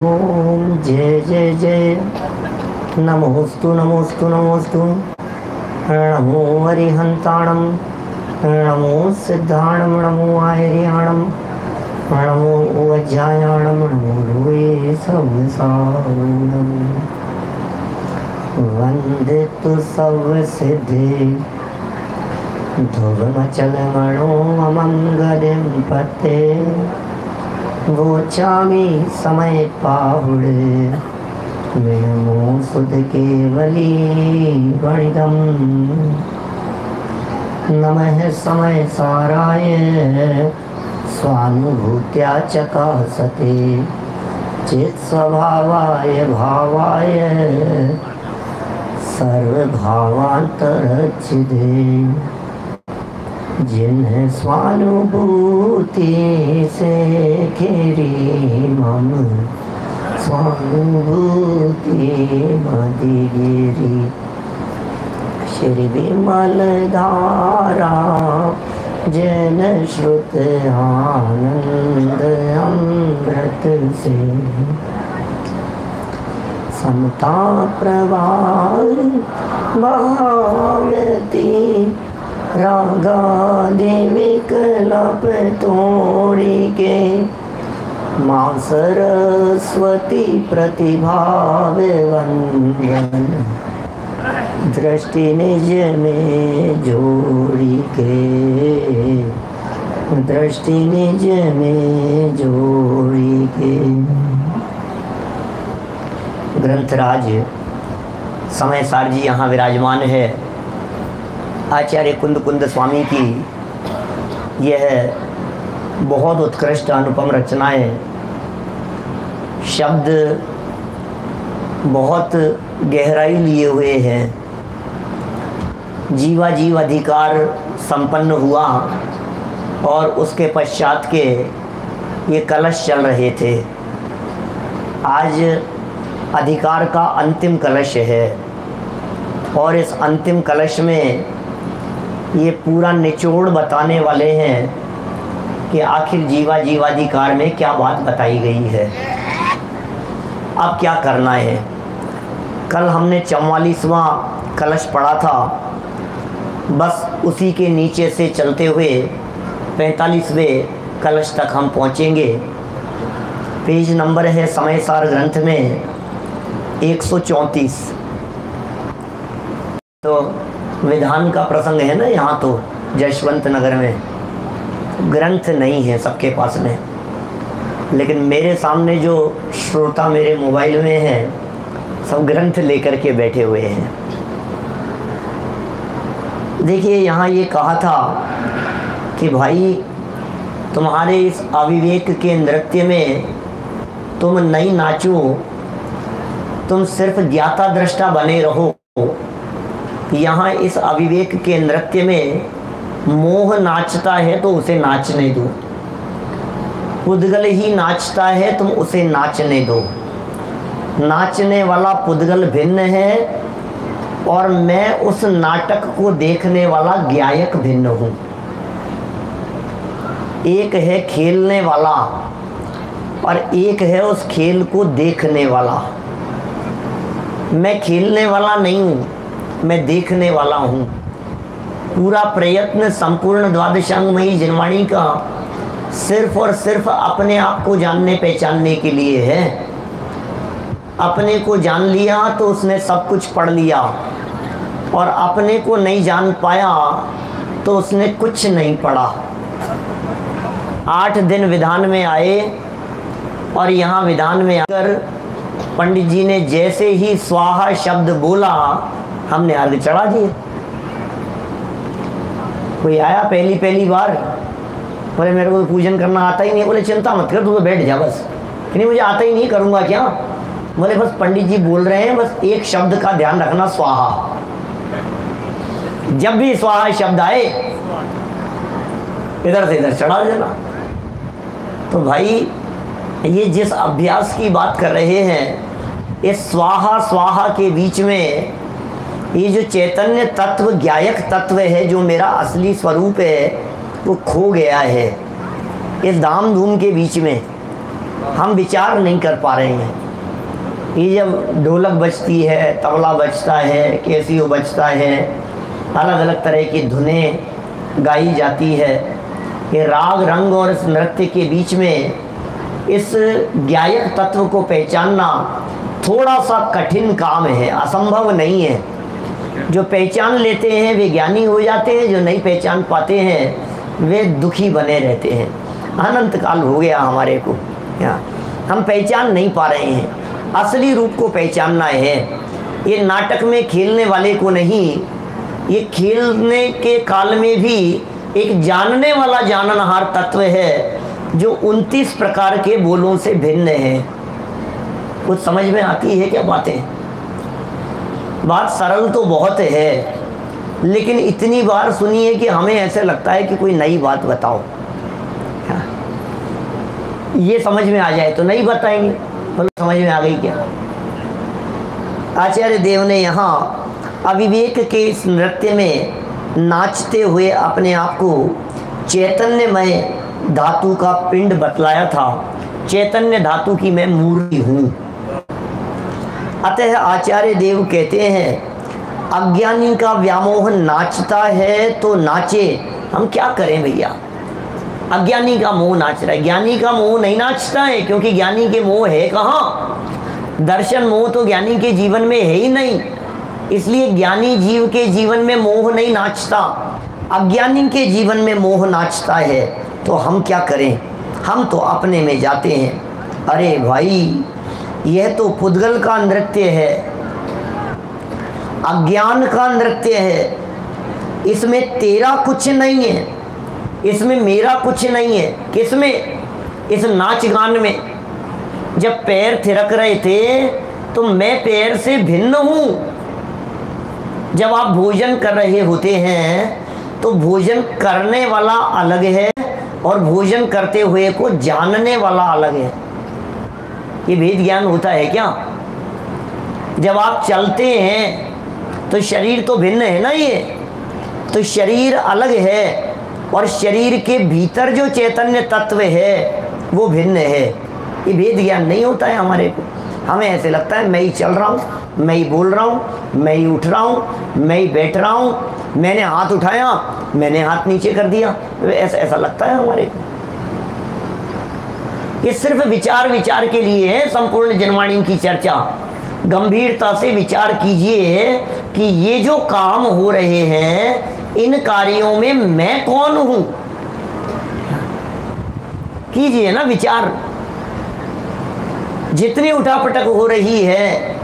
ओम जय जय जय। नमोस्तु नमोस्तु नमोस्तु। नमो हरिहंताणम, नमो सिद्धाणम, नमो आयर्याणम, नमो वज्रायाणम, नमो लोये सर्वसारूणम। वंदे तु सर्व सिद्धे ध्रुवमचल मणो अमंगलिं पते। वोचामि समय पाहुड़े विनमो सुध केवली गणितम्। नमः समय साराय स्वानुभूत्या चकासते चित् स्वभावाय भावाय सर्वभावान्तरच्छिदे। जिन्हें स्वानुभूति से घेरी मम स्वानुभूति मदिगिरी। श्री विमल धारा जन श्रुत आनंद अमृत से। समता प्रवाह भावती रागादि विकल्प तोड़ी के। माँ सरस्वती प्रतिभाव वंदन दृष्टि निज में जोड़ी के। दृष्टि निज में जोड़ी के। ग्रंथराज समय सार जी यहाँ विराजमान है। आचार्य कुंद कुंद स्वामी की यह बहुत उत्कृष्ट अनुपम रचनाएं, शब्द बहुत गहराई लिए हुए हैं। जीवा जीव अधिकार संपन्न हुआ और उसके पश्चात के ये कलश चल रहे थे। आज अधिकार का अंतिम कलश है और इस अंतिम कलश में ये पूरा निचोड़ बताने वाले हैं कि आखिर जीवा जीवाधिकार में क्या बात बताई गई है, अब क्या करना है। कल हमने 44वां कलश पढ़ा था, बस उसी के नीचे से चलते हुए 45वें कलश तक हम पहुँचेंगे। पेज नंबर है समय सार ग्रंथ में 134। तो विधान का प्रसंग है ना यहाँ, तो जशवंत नगर में ग्रंथ नहीं है सबके पास में, लेकिन मेरे सामने जो श्रोता मेरे मोबाइल में हैं सब ग्रंथ लेकर के बैठे हुए हैं। देखिए यहाँ ये कहा था कि भाई तुम्हारे इस अविवेक के नृत्य में तुम नहीं नाचो, तुम सिर्फ ज्ञाता दृष्टा बने रहो। यहाँ इस अविवेक के नृत्य में मोह नाचता है तो उसे नाचने दो, पुद्गल ही नाचता है तुम उसे नाचने दो। नाचने वाला पुद्गल भिन्न है और मैं उस नाटक को देखने वाला गायक भिन्न हूँ। एक है खेलने वाला और एक है उस खेल को देखने वाला। मैं खेलने वाला नहीं हूँ, मैं देखने वाला हूँ। पूरा प्रयत्न संपूर्ण द्वादशांगमयी जनवाणी का सिर्फ और सिर्फ अपने आप को जानने पहचानने के लिए है। अपने को जान लिया तो उसने सब कुछ पढ़ लिया, और अपने को नहीं जान पाया तो उसने कुछ नहीं पढ़ा। 8 दिन विधान में आए और यहाँ विधान में आकर पंडित जी ने जैसे ही स्वाहा शब्द बोला हमने अर्घ चढ़ा दिए। कोई आया पहली बार, बोले मेरे को तो पूजन करना आता ही नहीं। बोले चिंता मत कर, तू तो बैठ जा बस। कि नहीं मुझे आता ही नहीं, करूँगा क्या। बोले बस पंडित जी बोल रहे हैं, बस एक शब्द का ध्यान रखना, स्वाहा। जब भी स्वाहा शब्द आए इधर से इधर चढ़ा देना। तो भाई ये जिस अभ्यास की बात कर रहे हैं, इस स्वाहा स्वाहा के बीच में ये जो चैतन्य तत्व, ज्ञायक तत्व है, जो मेरा असली स्वरूप है, वो खो गया है इस धाम धूम के बीच में। हम विचार नहीं कर पा रहे हैं। ये जब ढोलक बजती है, तबला बजता है, कैसियो बजता है, अलग अलग तरह की धुनें गाई जाती है, ये राग रंग और इस नृत्य के बीच में इस गायक तत्व को पहचानना थोड़ा सा कठिन काम है, असंभव नहीं है। जो पहचान लेते हैं वे ज्ञानी हो जाते हैं, जो नहीं पहचान पाते हैं वे दुखी बने रहते हैं। अनंत काल हो गया हमारे को, हम पहचान नहीं पा रहे हैं। असली रूप को पहचानना है। ये नाटक में खेलने वाले को नहीं, ये खेलने के काल में भी एक जानने वाला जाननहार तत्व है जो 29 प्रकार के बोलों से भिन्न है। कुछ समझ में आती है क्या बातें? बात सरल तो बहुत है, लेकिन इतनी बार सुनिए कि हमें ऐसे लगता है कि कोई नई बात बताओ। ये समझ में आ जाए तो नहीं बताएंगे, बोलो समझ में आ गई क्या? आचार्य देव ने यहाँ अविवेक के इस नृत्य में नाचते हुए अपने आप को चैतन्यमय धातु का पिंड बतलाया था। चैतन्य धातु की मैं मूर्ति हूँ। अतः आचार्य देव कहते हैं अज्ञानी का व्यामोह नाचता है तो नाचे, हम क्या करें भैया? अज्ञानी का मोह नाच रहा है, ज्ञानी का मोह नहीं नाचता है, क्योंकि ज्ञानी के मोह है कहाँ? दर्शन मोह तो ज्ञानी के जीवन में है ही नहीं, इसलिए ज्ञानी जीव के जीवन में मोह नहीं नाचता, अज्ञानी के जीवन में मोह नाचता है। तो हम क्या करें? हम तो अपने में जाते हैं। अरे भाई, यह तो पुद्गल का नृत्य है, अज्ञान का नृत्य है। इसमें तेरा कुछ नहीं है, इसमें मेरा कुछ नहीं है। किसमें? इस नाच गान में। जब पैर थिरक रहे थे तो मैं पैर से भिन्न हूँ। जब आप भोजन कर रहे होते हैं तो भोजन करने वाला अलग है और भोजन करते हुए को जानने वाला अलग है। ये भेद ज्ञान होता है क्या? जब आप चलते हैं तो शरीर तो भिन्न है ना, ये तो शरीर अलग है और शरीर के भीतर जो चैतन्य तत्व है वो भिन्न है। ये भेद ज्ञान नहीं होता है हमारे को। हमें ऐसे लगता है मैं ही चल रहा हूँ, मैं ही बोल रहा हूँ, मैं ही उठ रहा हूँ, मैं ही बैठ रहा हूँ, मैंने हाथ उठाया, मैंने हाथ नीचे कर दिया, ऐसा ऐसा लगता है हमारे को। ये सिर्फ विचार विचार के लिए है। संपूर्ण जनवाणी की चर्चा गंभीरता से विचार कीजिए कि ये जो काम हो रहे हैं इन कार्यों में मैं कौन हूं? कीजिए ना विचार। जितनी उठापटक हो रही है,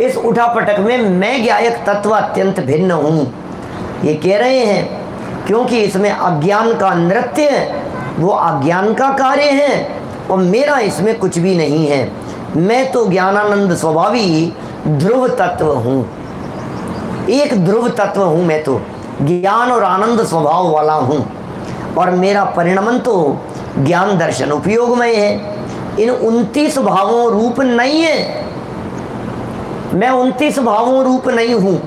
इस उठापटक में मैं ज्ञायक तत्व अत्यंत भिन्न हूं। ये कह रहे हैं क्योंकि इसमें अज्ञान का नृत्य है, वो अज्ञान का कार्य है और मेरा इसमें कुछ भी नहीं है। मैं तो ज्ञानानंद स्वभावी ध्रुव तत्व हूँ, एक ध्रुव तत्व हूँ। मैं तो ज्ञान और आनंद स्वभाव वाला हूँ और मेरा परिणमन तो ज्ञान दर्शन उपयोगमय है। इन 29 भावों रूप नहीं है। मैं 29 भावों रूप नहीं हूँ।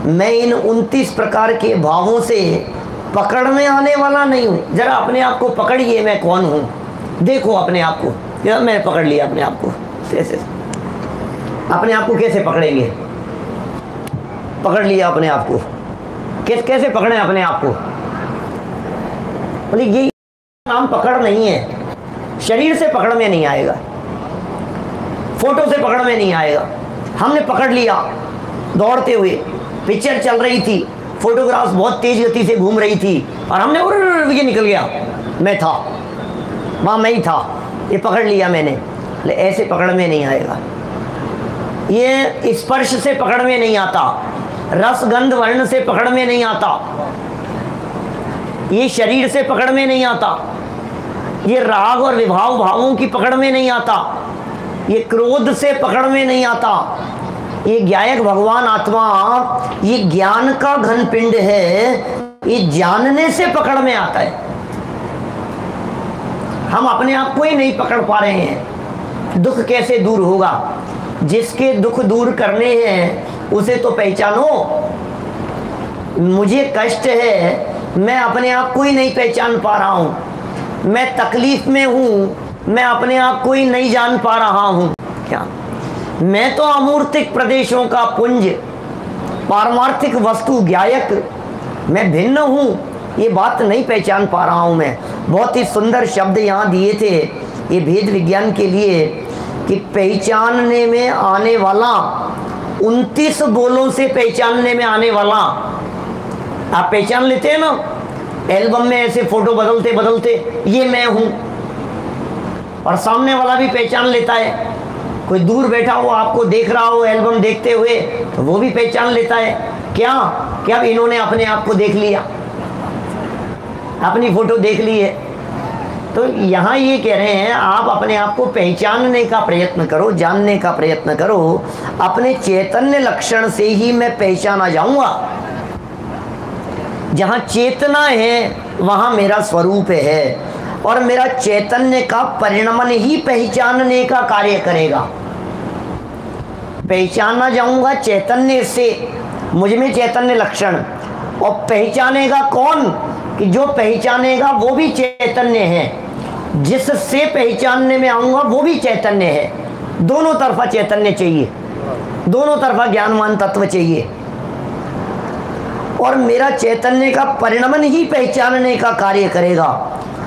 मैं इन 29 प्रकार के भावों से पकड़ में आने वाला नहीं हूँ। जरा अपने आप को पकड़िए, मैं कौन हूँ? देखो अपने आप को। यार मैंने पकड़ लिया अपने आप को। कैसे अपने आप को कैसे पकड़ेंगे? पकड़ लिया अपने आप को, कैसे पकड़ें अपने आप को? बोले ये नाम पकड़ नहीं है। शरीर से पकड़ में नहीं आएगा, फोटो से पकड़ में नहीं आएगा। हमने पकड़ लिया दौड़ते हुए, पिक्चर चल रही थी, फोटोग्राफ्स बहुत तेज गति से घूम रही थी और हमने ये निकल गया, मैं था वहाँ, मैं ही था, ये पकड़ लिया मैंने। ऐसे पकड़ में नहीं आएगा। ये स्पर्श से पकड़ में नहीं आता, रस गंध वर्ण से पकड़ में नहीं आता, ये शरीर से पकड़ में नहीं आता, ये राग और विभाव भावों की पकड़ में नहीं आता, ये क्रोध से पकड़ में नहीं आता। ये ज्ञायक भगवान आत्मा ये ज्ञान का घन पिंड है, ये जानने से पकड़ में आता है। हम अपने आप को ही नहीं पकड़ पा रहे हैं। दुख कैसे दूर होगा? जिसके दुख दूर करने हैं उसे तो पहचानो। मुझे कष्ट है, मैं अपने आप को ही नहीं पहचान पा रहा हूँ। मैं तकलीफ में हूँ, मैं अपने आप को ही नहीं जान पा रहा हूँ क्या? मैं तो अमूर्तिक प्रदेशों का पुंज, पारमार्थिक वस्तु ज्ञायक, मैं भिन्न हूँ, ये बात नहीं पहचान पा रहा हूँ मैं। बहुत ही सुंदर शब्द यहाँ दिए थे ये भेद विज्ञान के लिए कि पहचानने में आने वाला, 29 बोलों से पहचानने में आने वाला। आप पहचान लेते हैं ना एल्बम में ऐसे फोटो बदलते बदलते, ये मैं हूँ, और सामने वाला भी पहचान लेता है। कोई दूर बैठा हो आपको देख रहा हो एल्बम देखते हुए तो वो भी पहचान लेता है। क्या क्या इन्होंने अपने आप को देख लिया, अपनी फोटो देख ली है। तो यहाँ ये कह रहे हैं आप अपने आप को पहचानने का प्रयत्न करो, जानने का प्रयत्न करो। अपने चैतन्य लक्षण से ही मैं पहचाना जाऊंगा। जहाँ चेतना है वहाँ मेरा स्वरूप है, और मेरा चैतन्य का परिणमन ही पहचानने का कार्य करेगा। पहचाना जाऊंगा चैतन्य से, मुझ में चैतन्य लक्षण, और पहचानेगा कौन? कि जो पहचानेगा वो भी चैतन्य है, जिससे पहचानने में आऊंगा वो भी चैतन्य है। दोनों तरफा चैतन्य चाहिए, दोनों तरफा ज्ञानवान तत्व चाहिए, और मेरा चैतन्य का परिणमन ही पहचानने का कार्य करेगा।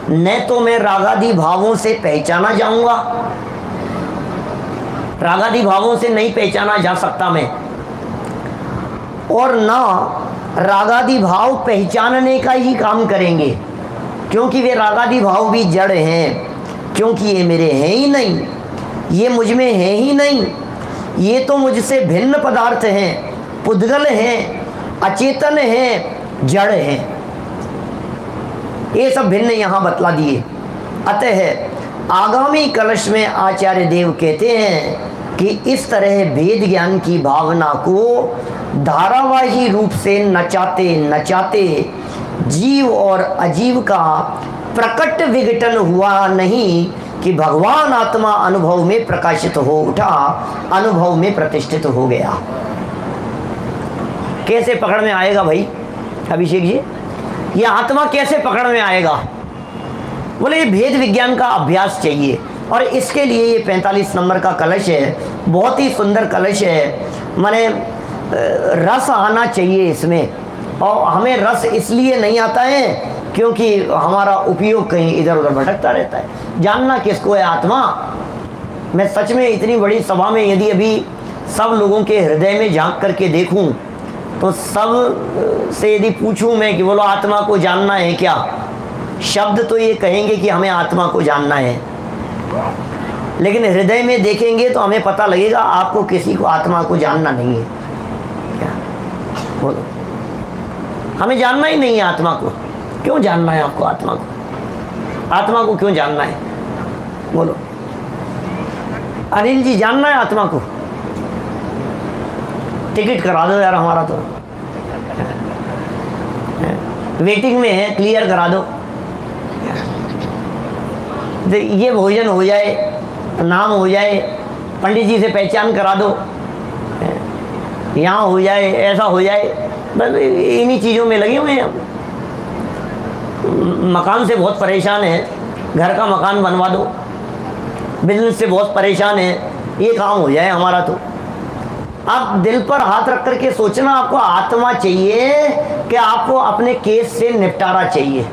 न तो मैं रागादि भावों से पहचाना जाऊंगा, रागादि भावों से नहीं पहचाना जा सकता मैं, और ना रागादि भाव पहचानने का ही काम करेंगे, क्योंकि वे रागादि भाव भी जड़ हैं, क्योंकि ये मेरे हैं ही नहीं, ये मुझ में है ही नहीं, ये तो मुझसे भिन्न पदार्थ हैं, पुद्गल हैं, अचेतन हैं, जड़ हैं। ये सब भिन्न यहाँ बतला दिए। अतः आगामी कलश में आचार्य देव कहते हैं कि इस तरह भेद ज्ञान की भावना को धारावाही रूप से नचाते नचाते जीव और अजीव का प्रकट विघटन हुआ नहीं कि भगवान आत्मा अनुभव में प्रकाशित हो उठा, अनुभव में प्रतिष्ठित हो गया। कैसे पकड़ में आएगा भाई अभिषेक जी? ये आत्मा कैसे पकड़ में आएगा? बोले ये भेद विज्ञान का अभ्यास चाहिए, और इसके लिए ये 45 नंबर का कलश है, बहुत ही सुंदर कलश है। माने रस आना चाहिए इसमें, और हमें रस इसलिए नहीं आता है क्योंकि हमारा उपयोग कहीं इधर उधर भटकता रहता है। जानना किसको है आत्मा? मैं सच में इतनी बड़ी सभा में यदि अभी सब लोगों के हृदय में झांक करके देखूं, तो सब से यदि पूछूं मैं कि बोलो आत्मा को जानना है क्या, शब्द तो ये कहेंगे कि हमें आत्मा को जानना है, लेकिन हृदय में देखेंगे तो हमें पता लगेगा आपको किसी को आत्मा को जानना नहीं है। क्या बोलो? हमें जानना ही नहीं है आत्मा को। क्यों जानना है आपको आत्मा को? आत्मा को क्यों जानना है? बोलो अनिल जी, जानना है आत्मा को? टिकट करा दो यार, हमारा तो वेटिंग में है, क्लियर करा दो। ये भोजन हो जाए, नाम हो जाए, पंडित जी से पहचान करा दो, यहाँ हो जाए, ऐसा हो जाए, बस इन्हीं चीज़ों में लगे हुए हैं। मकान से बहुत परेशान है, घर का मकान बनवा दो। बिजनेस से बहुत परेशान है, ये काम हो जाए हमारा। तो आप दिल पर हाथ रख करके सोचना, आपको आत्मा चाहिए कि आपको अपने केस से निपटारा चाहिए?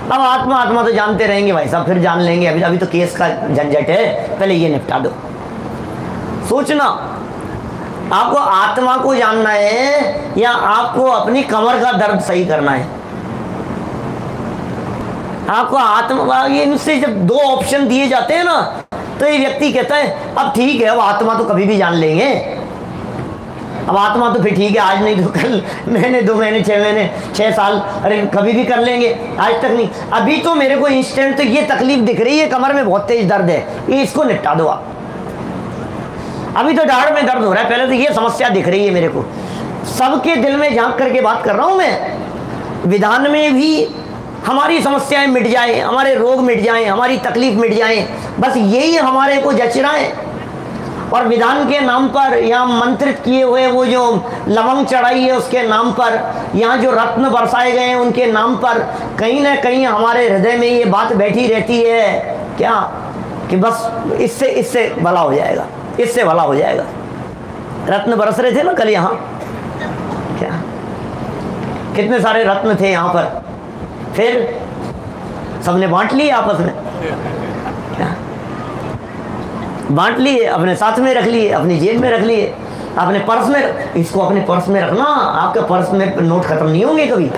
अब आत्मा आत्मा तो जानते रहेंगे भाई साहब, फिर जान लेंगे, अभी तो केस का झंझट है, पहले ये निपटा दो। सोचना, आपको आत्मा को जानना है या आपको अपनी कमर का दर्द सही करना है? आपको आत्मा, ये इनसे जब दो ऑप्शन दिए जाते हैं ना, तो ये व्यक्ति कहता है अब ठीक है, अब आत्मा तो कभी भी जान लेंगे, अब आत्मा तो फिर ठीक है, आज नहीं तो कल, महीने 2 महीने 6 महीने 6 साल, अरे कभी भी कर लेंगे, आज तक नहीं। अभी तो मेरे को इंस्टेंट तो ये तकलीफ दिख रही है, कमर में बहुत तेज दर्द है, ये इसको निपटा दो आप। अभी तो दाढ़ में दर्द हो रहा है, पहले तो ये समस्या दिख रही है मेरे को। सबके दिल में झांक करके बात कर रहा हूँ मैं। विधान में भी हमारी समस्याएं मिट जाए, हमारे रोग मिट जाएं, हमारी तकलीफ मिट जाए, बस यही हमारे को जच रहा है। और विधान के नाम पर यहाँ मंत्रित किए हुए वो जो लवंग चढ़ाई है उसके नाम पर, यहाँ जो रत्न बरसाए गए हैं उनके नाम पर, कहीं ना कहीं हमारे हृदय में ये बात बैठी रहती है क्या कि बस इससे भला हो जाएगा, इससे भला हो जाएगा। रत्न बरस रहे थे ना कल यहाँ, क्या कितने सारे रत्न थे यहाँ पर, फिर सबने बांट लिए आपस में, क्या बांट लिए, अपने साथ में रख लिए, अपनी जेब में रख लिए, अपने पर्स में। इसको अपने पर्स में रखना, आपके पर्स में नोट खत्म नहीं होंगे कभी,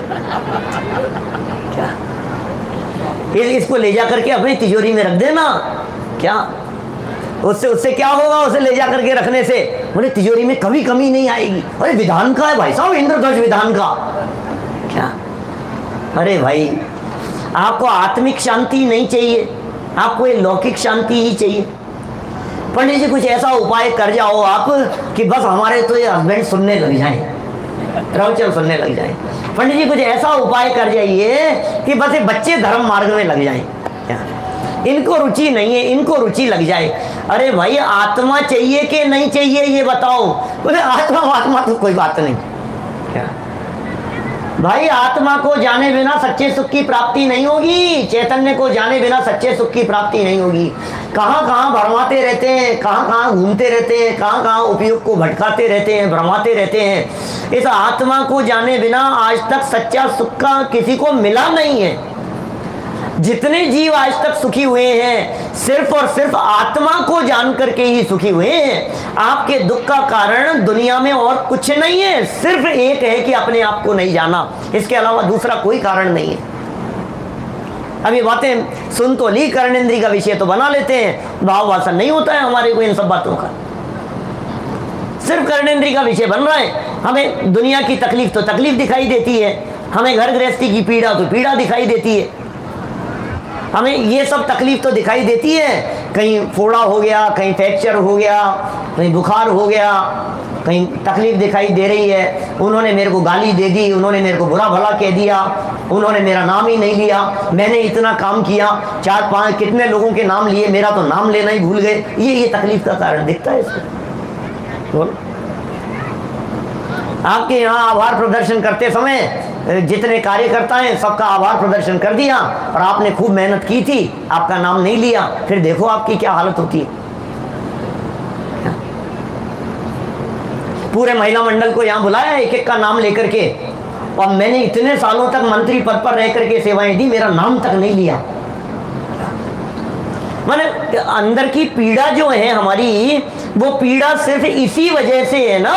क्या इसको ले जा करके अपनी तिजोरी में रख देना। क्या उससे क्या होगा, उसे ले जा करके रखने से? बोले तिजोरी में कभी कमी नहीं आएगी। अरे विधान का है भाई साहब, इंद्रध्वज विधान का। क्या अरे भाई, आपको आत्मिक शांति नहीं चाहिए, आपको ये लौकिक शांति ही चाहिए। पंडित जी कुछ ऐसा उपाय कर जाओ आप कि बस हमारे तो ये हस्बैंड सुनने लग जाएं, प्रवचन सुनने लग जाएं। पंडित जी कुछ ऐसा उपाय कर जाइए कि बस ये बच्चे धर्म मार्ग में लग जाएं, इनको रुचि नहीं है, इनको रुचि लग जाए। अरे भाई आत्मा चाहिए कि नहीं चाहिए ये बताओ। बोले आत्मा तो कोई बात नहीं। क्या भाई, आत्मा को जाने बिना सच्चे सुख की प्राप्ति नहीं होगी, चैतन्य को जाने बिना सच्चे सुख की प्राप्ति नहीं होगी। कहाँ कहाँ भरमाते रहते हैं, कहाँ कहाँ घूमते रहते हैं, कहाँ कहाँ उपयोग को भटकाते रहते हैं, भरमाते रहते हैं। इस आत्मा को जाने बिना आज तक सच्चा सुख का किसी को मिला नहीं है। जितने जीव आज तक सुखी हुए हैं सिर्फ और सिर्फ आत्मा को जान करके ही सुखी हुए हैं। आपके दुख का कारण दुनिया में और कुछ नहीं है, सिर्फ एक है कि अपने आप को नहीं जाना, इसके अलावा दूसरा कोई कारण नहीं है। अब ये बातें सुन तो ली, कर्णेंद्रिय का विषय तो बना लेते हैं, भाव वासन नहीं होता है हमारे को इन सब बातों का, सिर्फ कर्णेंद्रिय का विषय बन रहा है। हमें दुनिया की तकलीफ तो तकलीफ दिखाई देती है, हमें घर गृहस्थी की पीड़ा तो पीड़ा दिखाई देती है, हमें ये सब तकलीफ तो दिखाई देती है। कहीं फोड़ा हो गया, कहीं फ्रैक्चर हो गया, कहीं बुखार हो गया, कहीं तकलीफ दिखाई दे रही है। उन्होंने मेरे को गाली दे दी, उन्होंने मेरे को बुरा भला कह दिया, उन्होंने मेरा नाम ही नहीं लिया, मैंने इतना काम किया, 4-5 कितने लोगों के नाम लिए, मेरा तो नाम लेना ही भूल गए। ये तकलीफ का कारण दिखता है इसको। आपके यहाँ आभार प्रदर्शन करते समय जितने कार्यकर्ता हैं सबका आभार प्रदर्शन कर दिया और आपने खूब मेहनत की थी, आपका नाम नहीं लिया, फिर देखो आपकी क्या हालत होती है। पूरे महिला मंडल को यहाँ बुलाया एक एक का नाम लेकर के, और मैंने इतने सालों तक मंत्री पद पर रह करके सेवाएं दी, मेरा नाम तक नहीं लिया। माने अंदर की पीड़ा जो है हमारी, वो पीड़ा सिर्फ इसी वजह से है ना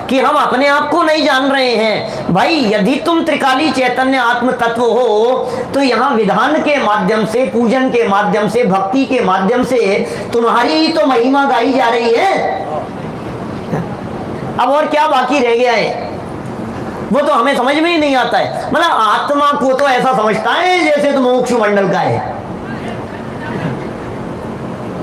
कि हम अपने आप को नहीं जान रहे हैं। भाई यदि तुम त्रिकाली चैतन्य आत्म तत्व हो तो यहाँ विधान के माध्यम से, पूजन के माध्यम से, भक्ति के माध्यम से तुम्हारी ही तो महिमा गाई जा रही है। अब और क्या बाकी रह गया है, वो तो हमें समझ में ही नहीं आता है। मतलब आत्मा को तो ऐसा समझता है जैसे तो मोक्ष मंडल का है,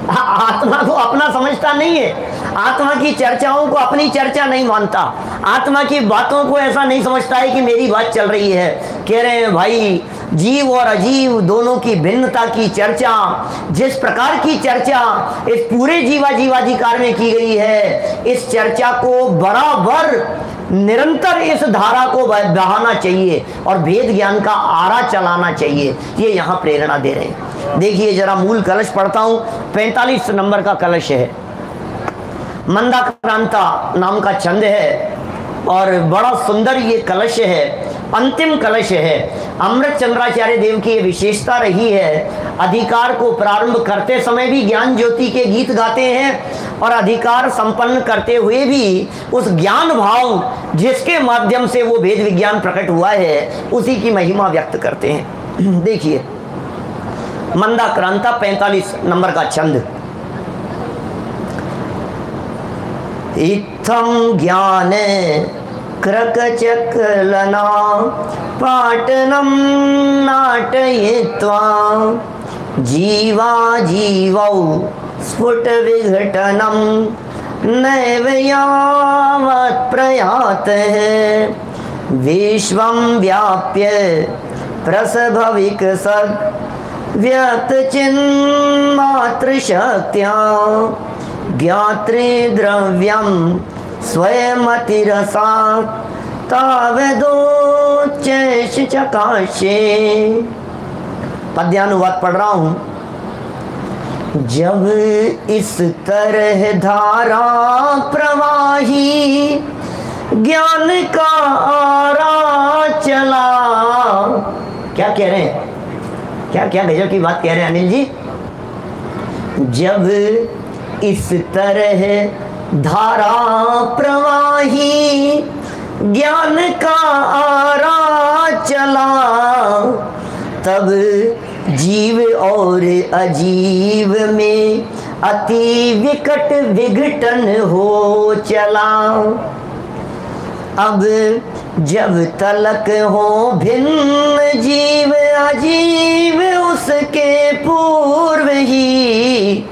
आत्मा को अपना समझता नहीं है, आत्मा की चर्चाओं को अपनी चर्चा नहीं मानता, आत्मा की बातों को ऐसा नहीं समझता है कि मेरी बात चल रही है। कह रहे हैं भाई जीव और अजीव दोनों की भिन्नता की चर्चा, जिस प्रकार की चर्चा इस पूरे जीवाधिकार में की गई है, इस चर्चा को बराबर निरंतर इस धारा को बहाना चाहिए और वेद ज्ञान का आरा चलाना चाहिए। ये यहाँ प्रेरणा दे रहे हैं। देखिए जरा मूल कलश पढ़ता हूँ, 45 नंबर का कलश है, मंदाक्रांता नाम का छंद है और बड़ा सुंदर ये कलश है, अंतिम कलश है। अमृत चंद्राचार्य देव की ये विशेषता रही है, अधिकार को प्रारंभ करते समय भी ज्ञान ज्योति के गीत गाते हैं और अधिकार संपन्न करते हुए भी उस ज्ञान भाव जिसके माध्यम से वो वेद विज्ञान प्रकट हुआ है उसी की महिमा व्यक्त करते हैं। देखिए मंदाक्रांता 45 नंबर का छंद। इत्थं ज्ञाने क्रकचक्लना पाटनं नाटयित्वा जीवा जीवौ स्फुटविघटनं नैव यावत् प्रयातः विश्वं व्याप्य प्रसभविकसद् व्यक्तचिन्मात्रशक्त्या ज्ञात्रे द्रव्यम स्वयमतिरसा तावदोच्चैष चकाशे। पद्यानुवाद पढ़ रहा हूँ। जब इस तरह धारा प्रवाही ज्ञान का आरा चला। क्या कह रहे हैं, क्या क्या गजब की बात कह रहे हैं अनिल जी। जब इस तरह धारा प्रवाही ज्ञान का आरा चला, तब जीव और अजीव में अति विकट विघटन हो चला। अब जब तलक हो भिन्न जीव अजीव उसके पूर्व ही,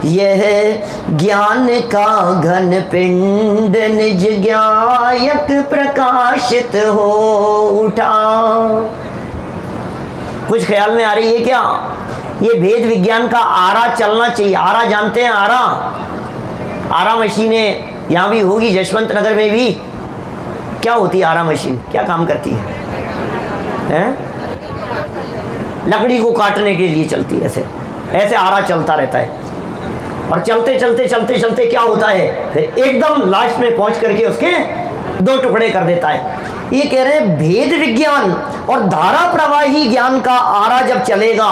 यह ज्ञान का घन पिंड निज ज्ञायक प्रकाशित हो उठा। कुछ ख्याल में आ रही है क्या? ये भेद विज्ञान का आरा चलना चाहिए। आरा जानते हैं? आरा, आरा मशीनें यहाँ भी होगी, जशवंत नगर में भी। क्या होती है आरा मशीन, क्या काम करती है? लकड़ी को काटने के लिए चलती है। ऐसे ऐसे आरा चलता रहता है, और चलते चलते चलते चलते क्या होता है, फिर एकदम लास्ट में पहुंच करके उसके दो टुकड़े कर देता है। ये कह रहे हैं भेद विज्ञान और धारा प्रवाही ज्ञान का आरा जब चलेगा,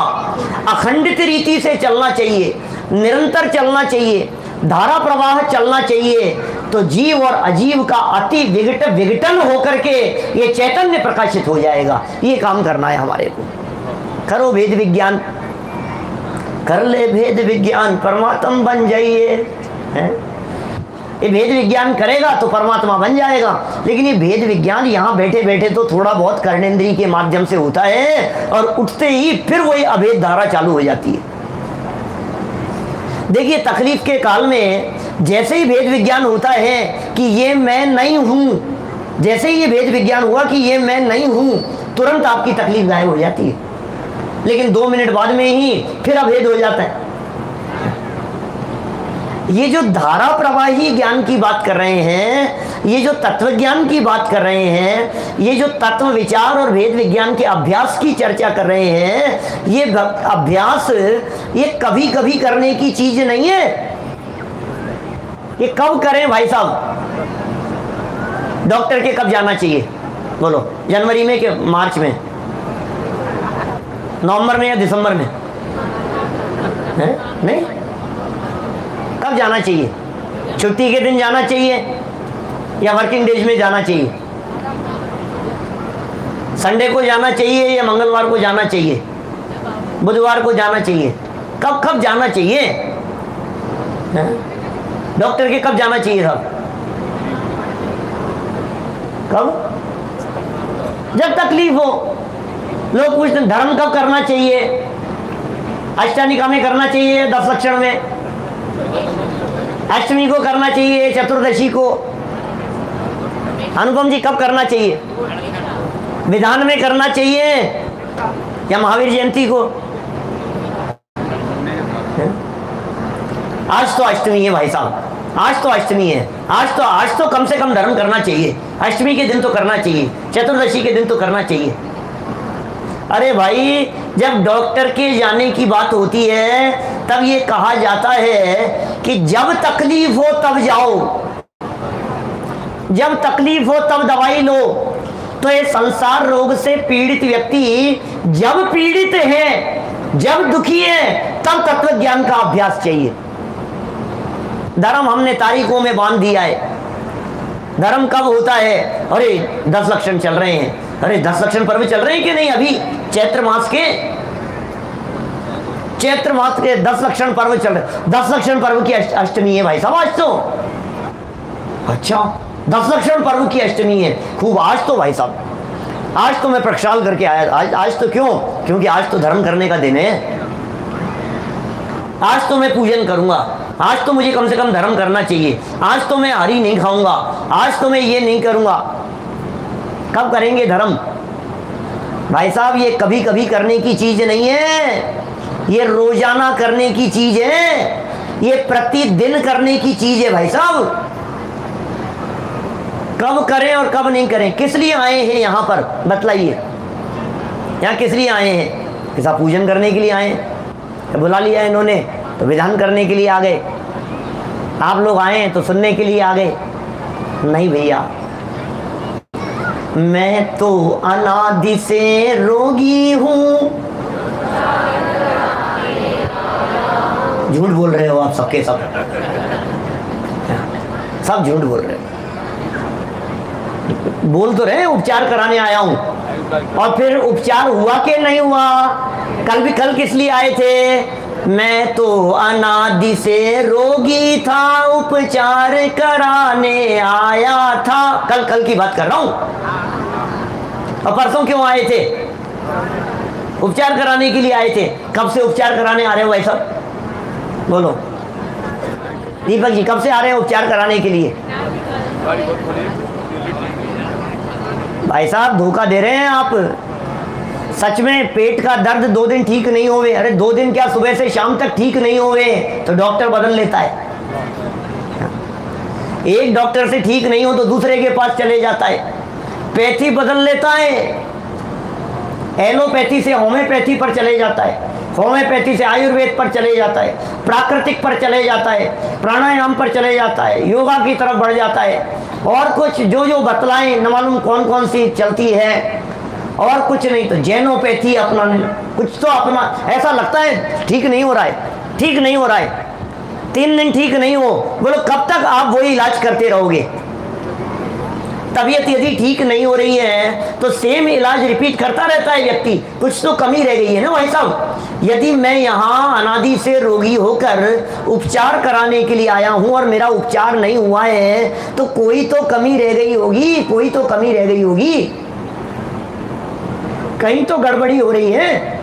अखंडित रीति से चलना चाहिए, निरंतर चलना चाहिए, धारा प्रवाह चलना चाहिए, तो जीव और अजीव का अति विघटन होकर के ये चैतन्य प्रकाशित हो जाएगा। ये काम करना है हमारे को। करो भेद विज्ञान, कर ले भेद विज्ञान, परमात्मा बन जाइए। ये भेद विज्ञान करेगा तो परमात्मा बन जाएगा। लेकिन ये भेद विज्ञान यहाँ बैठे बैठे तो थोड़ा बहुत कर्णेंद्रिय के माध्यम से होता है, और उठते ही फिर वही अभेद धारा चालू हो जाती है। देखिए, तकलीफ के काल में जैसे ही भेद विज्ञान होता है कि ये मैं नहीं हूं, जैसे ही ये भेद विज्ञान हुआ कि ये मैं नहीं हूं, तुरंत आपकी तकलीफ गायब हो जाती है। लेकिन 2 मिनट बाद में ही फिर अभेद हो जाता है। ये जो धारा प्रवाही ज्ञान की बात कर रहे हैं, ये जो तत्व ज्ञान की बात कर रहे हैं, ये जो तत्व विचार और भेद विज्ञान के अभ्यास की चर्चा कर रहे हैं, ये अभ्यास ये कभी कभी करने की चीज नहीं है। ये कब करें भाई साहब? डॉक्टर के कब जाना चाहिए बोलो? जनवरी में कि मार्च में, नवंबर में या दिसंबर में? है? नहीं, कब जाना चाहिए? छुट्टी के दिन जाना चाहिए या वर्किंग डेज में जाना चाहिए? संडे को जाना चाहिए या मंगलवार को जाना चाहिए? बुधवार को जाना चाहिए? कब कब जाना चाहिए? डॉक्टर के कब जाना चाहिए साहब? कब? जब तकलीफ हो। लोग पूछते हैं धर्म कब करना चाहिए? अष्टानिका में करना चाहिए, 10 लक्षण में, अष्टमी को करना चाहिए, चतुर्दशी को। अनुपम जी कब करना चाहिए? विधान में करना चाहिए या महावीर जयंती को? आज तो अष्टमी है भाई साहब, आज तो अष्टमी है। आज तो कम से कम धर्म करना चाहिए। अष्टमी के दिन तो करना चाहिए, चतुर्दशी के दिन तो करना चाहिए। अरे भाई, जब डॉक्टर के जाने की बात होती है तब ये कहा जाता है कि जब तकलीफ हो तब जाओ, जब तकलीफ हो तब दवाई लो। तो ये संसार रोग से पीड़ित व्यक्ति जब पीड़ित है, जब दुखी है, तब तत्व ज्ञान का अभ्यास चाहिए। धर्म हमने तारीखों में बांध दिया है। धर्म कब होता है? अरे 10 लक्षण चल रहे हैं, अरे 10 लक्षण पर्व चल रहे हैं कि नहीं? अभी चैत्र मास के 10 लक्षण पर्व चल रहे। 10 लक्षण पर्व की अष्टमी है भाई साहब आज तो। अच्छा, 10 लक्षण पर्व की अष्टमी है, खूब। आज तो भाई साहब, आज तो मैं प्रक्षाल करके आया। आज तो क्यों? क्योंकि आज तो धर्म करने का दिन है। आज तो मैं पूजन करूंगा, आज तो मुझे कम से कम धर्म करना चाहिए, आज तो मैं हरी नहीं खाऊंगा, आज तो मैं ये नहीं करूंगा। कब करेंगे धर्म भाई साहब? ये कभी कभी करने की चीज नहीं है, ये रोजाना करने की चीज है। ये प्रतिदिन करने की चीज है भाई साहब। कब करें और कब नहीं करें। किस लिए आए हैं यहाँ पर बतलाइए, यहाँ किस लिए आए हैं? ऐसा पूजन करने के लिए आए हैं, बुला लिया इन्होंने तो विधान करने के लिए आ गए। आप लोग आए हैं तो सुनने के लिए आ गए। नहीं भैया, मैं तो अनादि से रोगी हूं। झूठ बोल रहे हो आप सबके सब झूठ बोल रहे हो। बोल तो रहे उपचार कराने आया हूं, और फिर उपचार हुआ कि नहीं हुआ? कल किस लिए आए थे? मैं तो अनादि से रोगी था, उपचार कराने आया था। कल की बात कर रहा हूं। और परसों क्यों आए थे? उपचार कराने के लिए आए थे। कब से उपचार कराने आ रहे हो भाई साहब? बोलो दीपक जी, कब से आ रहे हैं उपचार कराने के लिए? भाई साहब धोखा दे रहे हैं आप। सच में पेट का दर्द 2 दिन ठीक नहीं होवे, अरे 2 दिन क्या, सुबह से शाम तक ठीक नहीं होवे तो डॉक्टर बदल लेता है। एक डॉक्टर से ठीक नहीं हो तो दूसरे के पास चले जाता है, पैथी बदल लेता है। एलोपैथी से होम्योपैथी पर चले जाता है, होम्योपैथी से आयुर्वेद पर चले जाता है, प्राकृतिक पर चले जाता है, प्राणायाम पर चले जाता है, योगा की तरफ बढ़ जाता है, और कुछ जो बतलाएं न मालूम कौन कौन सी चलती है, और कुछ नहीं तो जैनोपैथी अपना कुछ तो अपना। ऐसा लगता है ठीक नहीं हो रहा है, ठीक नहीं हो रहा है, 3 दिन ठीक नहीं हो। बोलो कब तक आप वही इलाज करते रहोगे? तबीयत यदि ठीक नहीं हो रही है तो सेम इलाज रिपीट करता रहता है व्यक्ति, कुछ तो कमी रह गई है ना भाई साहब। यदि मैं यहाँ अनादि से रोगी होकर उपचार कराने के लिए आया हूँ और मेरा उपचार नहीं हुआ है तो कोई तो कमी रह गई होगी, कोई तो कमी रह गई होगी, कहीं तो गड़बड़ी हो रही है।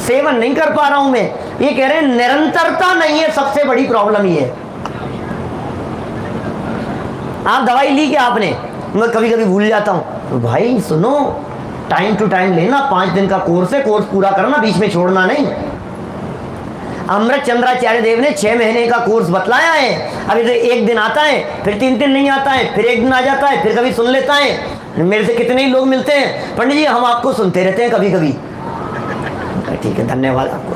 सेवन नहीं कर पा रहा हूं मैं, ये कह रहे हैं निरंतरता नहीं है, सबसे बड़ी प्रॉब्लम ये है। आप दवाई ली क्या आपने? मैं कभी कभी भूल जाता हूं। भाई सुनो, टाइम टू टाइम लेना, 5 दिन का कोर्स है, कोर्स पूरा करना, बीच में छोड़ना नहीं। अमृत चंद्राचार्य देव ने 6 महीने का कोर्स बतलाया है। अभी तो 1 दिन आता है, फिर 3 दिन नहीं आता है, फिर 1 दिन आ जाता है, फिर कभी सुन लेता है। मेरे से कितने ही लोग मिलते हैं, पंडित जी हम आपको सुनते रहते हैं कभी कभी। ठीक है, धन्यवाद आपको।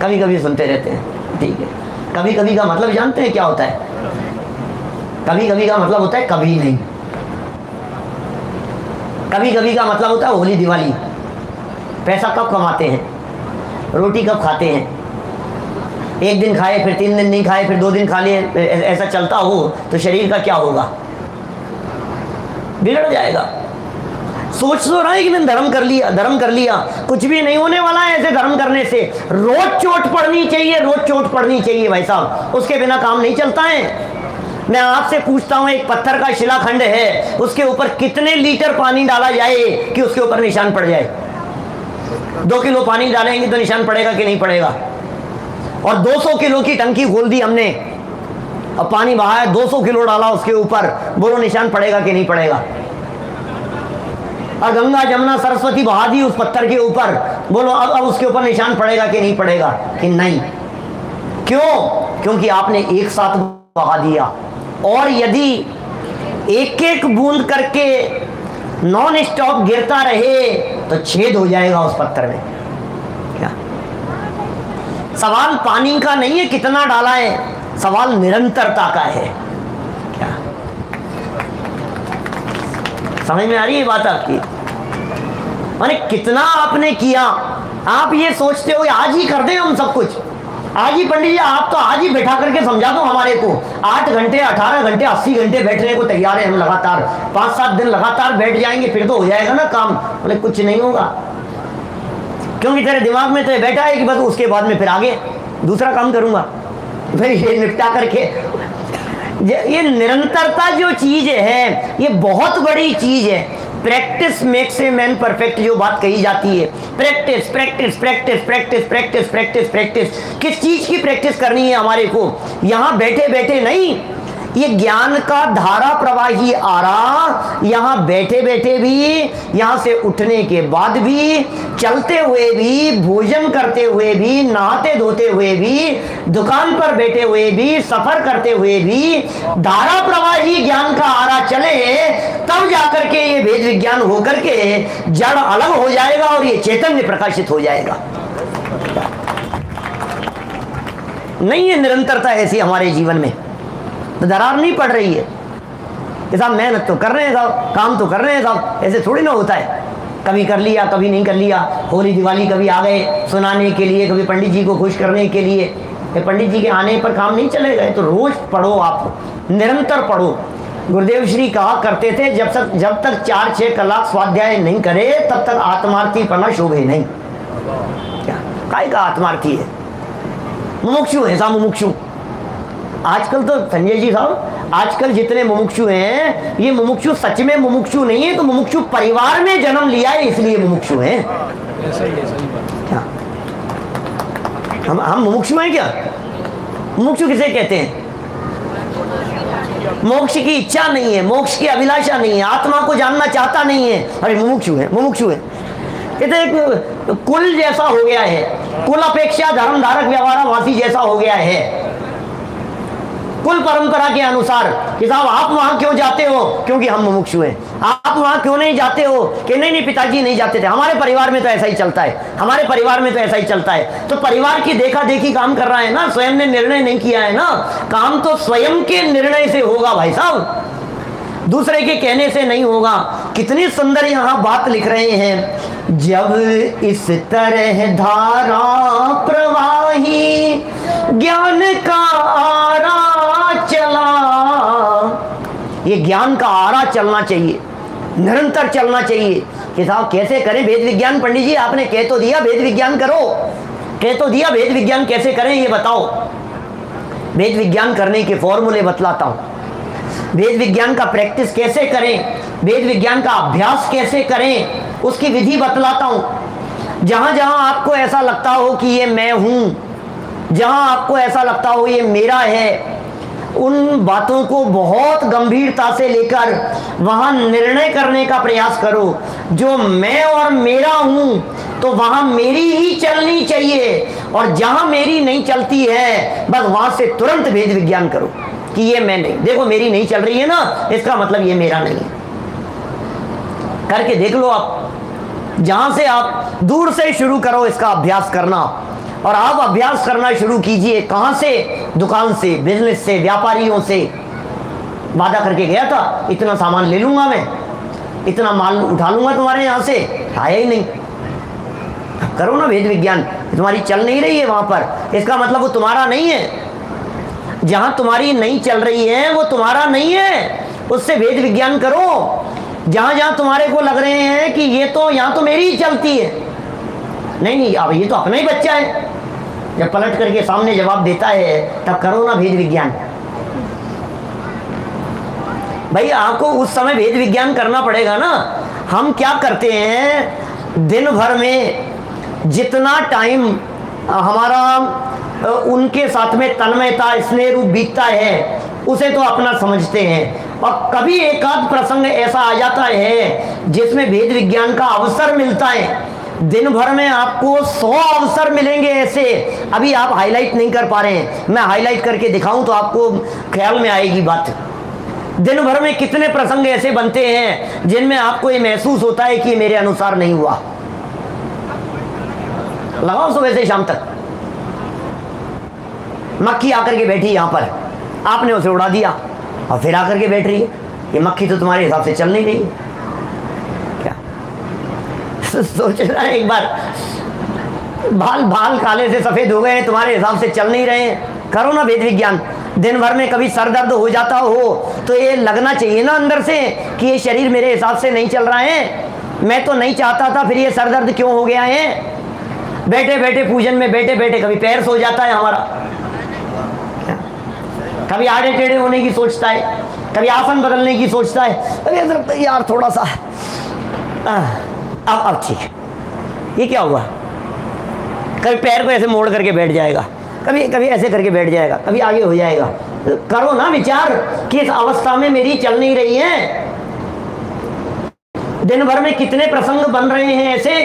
कभी कभी सुनते रहते हैं, ठीक है। कभी कभी का मतलब जानते हैं क्या होता है? कभी कभी का मतलब होता है कभी नहीं। कभी कभी का मतलब होता है होली दिवाली। पैसा कब कमाते हैं, रोटी कब खाते हैं? 1 दिन खाए, फिर 3 दिन नहीं खाए, फिर 2 दिन खा लिए, ऐसा चलता हो तो शरीर का क्या होगा? बिगड़ जाएगा। सोच तो रहा है कि मैंने धर्म कर लिया, कुछ भी नहीं होने वाला है ऐसे धर्म करने से। रोज चोट पड़नी चाहिए, रोज चोट पड़नी चाहिए भाई साहब, उसके बिना काम नहीं चलता है। मैं आपसे पूछता हूं, एक पत्थर का शिलाखंड है, उसके ऊपर कितने लीटर पानी डाला जाए कि उसके ऊपर निशान पड़ जाए? 2 किलो पानी डालेंगे तो निशान पड़ेगा कि नहीं पड़ेगा? और 200 किलो की टंकी खोल दी हमने और पानी बहाया, 200 किलो डाला उसके ऊपर, बोलो निशान पड़ेगा कि नहीं पड़ेगा? और गंगा जमुना सरस्वती बहा दी उस पत्थर के ऊपर, बोलो अब उसके ऊपर निशान पड़ेगा कि नहीं पड़ेगा? कि नहीं। क्यों? क्योंकि आपने एक साथ बहा दिया। और यदि एक एक बूंद करके नॉन स्टॉप गिरता रहे तो छेद हो जाएगा उस पत्थर में। क्या सवाल पानी का नहीं है कितना डाला है, सवाल निरंतरता का है। क्या समझ में आ रही है बात आपकी? माने कितना आपने किया। आप ये सोचते हो आज ही कर दें हम सब कुछ, आज ही पंडित जी आप तो आज ही बैठा करके समझा दो हमारे को। 8 घंटे 18 घंटे 80 घंटे बैठने को तैयार है हम, लगातार 5-7 दिन लगातार बैठ जाएंगे फिर तो हो जाएगा ना काम। बोले कुछ नहीं होगा, क्योंकि तेरे दिमाग में तो ये बैठा है कि बस उसके बाद में फिर आगे दूसरा काम करूंगा, फिर ये निपटा करके। ये निरंतरता जो चीज है ये बहुत बड़ी चीज है। Practice makes a man perfect जो बात कही जाती है, practice practice practice practice practice practice practice. किस चीज की प्रैक्टिस करनी है हमारे को? यहाँ बैठे बैठे नहीं, ये ज्ञान का धारा प्रवाही आ रहा, यहाँ बैठे बैठे भी, यहाँ से उठने के बाद भी, चलते हुए भी, भोजन करते हुए भी, नहाते धोते हुए भी, दुकान पर बैठे हुए भी, सफर करते हुए भी धारा प्रवाही ज्ञान का आ रहा चले, तब जाकर के ये वेद विज्ञान होकर के जड़ अलग हो जाएगा और ये चैतन्य प्रकाशित हो जाएगा। नहीं है निरंतरता ऐसी हमारे जीवन में, तो दरार नहीं पड़ रही है कि साहब मेहनत तो कर रहे हैं साहब, काम तो कर रहे हैं साहब, ऐसे थोड़ी ना होता है। कभी कर लिया, कभी नहीं कर लिया। होली दिवाली कभी आ गए सुनाने के लिए, कभी पंडित जी को खुश करने के लिए। पंडित जी के आने पर काम नहीं चलेगा, तो रोज पढ़ो, आप निरंतर पढ़ो। गुरुदेव श्री कहा करते थे, जब तक 4-6 कलाक स्वाध्याय नहीं करे तब तक आत्मार्थी पना शोभे नहीं। क्या काय का आत्मार्थी है? मुमुक्षु है साहब, मुमुक्षु। आजकल तो संजय जी साहब, आजकल जितने मुमुक्षु हैं, ये मुमुक्षु सच में मुमुक्षु नहीं है, तो मुमुक्षु परिवार में जन्म लिया है इसलिए मुमुक्षु हैं। क्या हम मुमुक्षु हैं क्या? मुमुक्षु किसे कहते हैं? मोक्ष की इच्छा नहीं है, मोक्ष की अभिलाषा नहीं है, आत्मा को जानना चाहता नहीं है, अरे मुमुक्षु है, मुमुक्षु है। ये तो एक कुल जैसा हो गया है, कुल अपेक्षा धर्म धारक व्यवहारवासी जैसा हो गया है। कुल परंपरा के अनुसार कि साहब आप वहां क्यों जाते हो? क्योंकि हम मुमुक्षु हैं। आप वहां क्यों नहीं जाते हो? कि नहीं पिताजी नहीं जाते थे, हमारे परिवार में तो ऐसा ही चलता है, हमारे परिवार में तो ऐसा ही चलता है। तो परिवार की देखा देखी काम कर रहा है ना, स्वयं ने निर्णय नहीं किया है ना। काम तो स्वयं के निर्णय से होगा भाई साहब, दूसरे के कहने से नहीं होगा। कितनी सुंदर यहाँ बात लिख रहे हैं, जब इस तरह धारा प्रवाही ज्ञान का आरा चला। ये ज्ञान का आरा चलना चाहिए, निरंतर चलना चाहिए। कि साहब कैसे करें वेद विज्ञान? पंडित जी आपने कह तो दिया वेद विज्ञान करो, कह तो दिया वेद विज्ञान कैसे करें ये बताओ। वेद विज्ञान करने के फॉर्मूले बतलाता हूं। वेद विज्ञान का प्रैक्टिस कैसे करें, वेद विज्ञान का अभ्यास कैसे करें, उसकी विधि बतलाता हूं। जहां जहां आपको ऐसा लगता हो कि ये मैं हूं, जहां आपको ऐसा लगता हो ये मेरा है, उन बातों को बहुत गंभीरता से लेकर वहां निर्णय करने का प्रयास करो। जो मैं और मेरा हूं तो वहां मेरी ही चलनी चाहिए, और जहां मेरी नहीं चलती है बस वहां से तुरंत वेद विज्ञान करो कि ये मैं नहीं, देखो मेरी नहीं चल रही है ना, इसका मतलब ये मेरा नहीं है। करके देख लो आप, जहां से आप दूर से शुरू करो इसका अभ्यास करना, और आप अभ्यास करना शुरू कीजिए। कहां से? दुकान से, बिजनेस से, व्यापारियों से। वादा करके गया था इतना सामान ले लूंगा मैं, इतना माल उठा लूंगा तुम्हारे यहां से, आया ही नहीं। करो ना वेद विज्ञान, तुम्हारी चल नहीं रही है वहां पर, इसका मतलब वो तुम्हारा नहीं है। जहां तुम्हारी नहीं चल रही है वो तुम्हारा नहीं है, उससे वेद विज्ञान करो। जहां जहां तुम्हारे को लग रहे हैं कि ये तो यहां तो मेरी ही चलती है, नहीं अब ये तो अपना ही बच्चा है, जब पलट करके सामने जवाब देता है तब करो ना वेद विज्ञान। भाई आपको उस समय वेद विज्ञान करना पड़ेगा ना। हम क्या करते हैं, दिन भर में जितना टाइम हमारा उनके साथ में तन्मयता स्नेह रूप बीतता है उसे तो अपना समझते हैं, और कभी एक आध प्रसंग ऐसा आ जाता है जिसमें वेद विज्ञान का अवसर मिलता है। दिन भर में आपको 100 अवसर मिलेंगे ऐसे, अभी आप हाईलाइट नहीं कर पा रहे हैं, मैं हाईलाइट करके दिखाऊं तो आपको ख्याल में आएगी बात। दिन भर में कितने प्रसंग ऐसे बनते हैं जिनमें आपको ये महसूस होता है कि मेरे अनुसार नहीं हुआ। लगाओ सुबह से शाम तक। मक्खी आकर के बैठी यहां पर, आपने उसे उड़ा दिया और फिर आकर के बैठ रही है। ये मक्खी तो तुम्हारे हिसाब से चल नहीं रही है क्या? सोचना एक बार, बाल काले से सफेद हो गए हैं, तुम्हारे हिसाब से चल नहीं रहे हैं। करो ना वेद विज्ञान। दिन भर में कभी सर दर्द हो जाता हो तो ये लगना चाहिए ना अंदर से कि ये शरीर मेरे हिसाब से नहीं चल रहा है, मैं तो नहीं चाहता था, फिर ये सर दर्द क्यों हो गया है। बैठे बैठे पूजन में बैठे बैठे कभी पैर सो जाता है हमारा, कभी आड़े टेढ़े होने की सोचता है, कभी आसन बदलने की सोचता है, अरे यार थोड़ा सा अब ठीक है। ये क्या हुआ? कभी पैर को ऐसे मोड़ करके बैठ जाएगा, कभी कभी ऐसे करके बैठ जाएगा, कभी आगे हो जाएगा। करो ना विचार कि इस अवस्था में मेरी चल नहीं रही है। दिन भर में कितने प्रसंग बन रहे हैं ऐसे,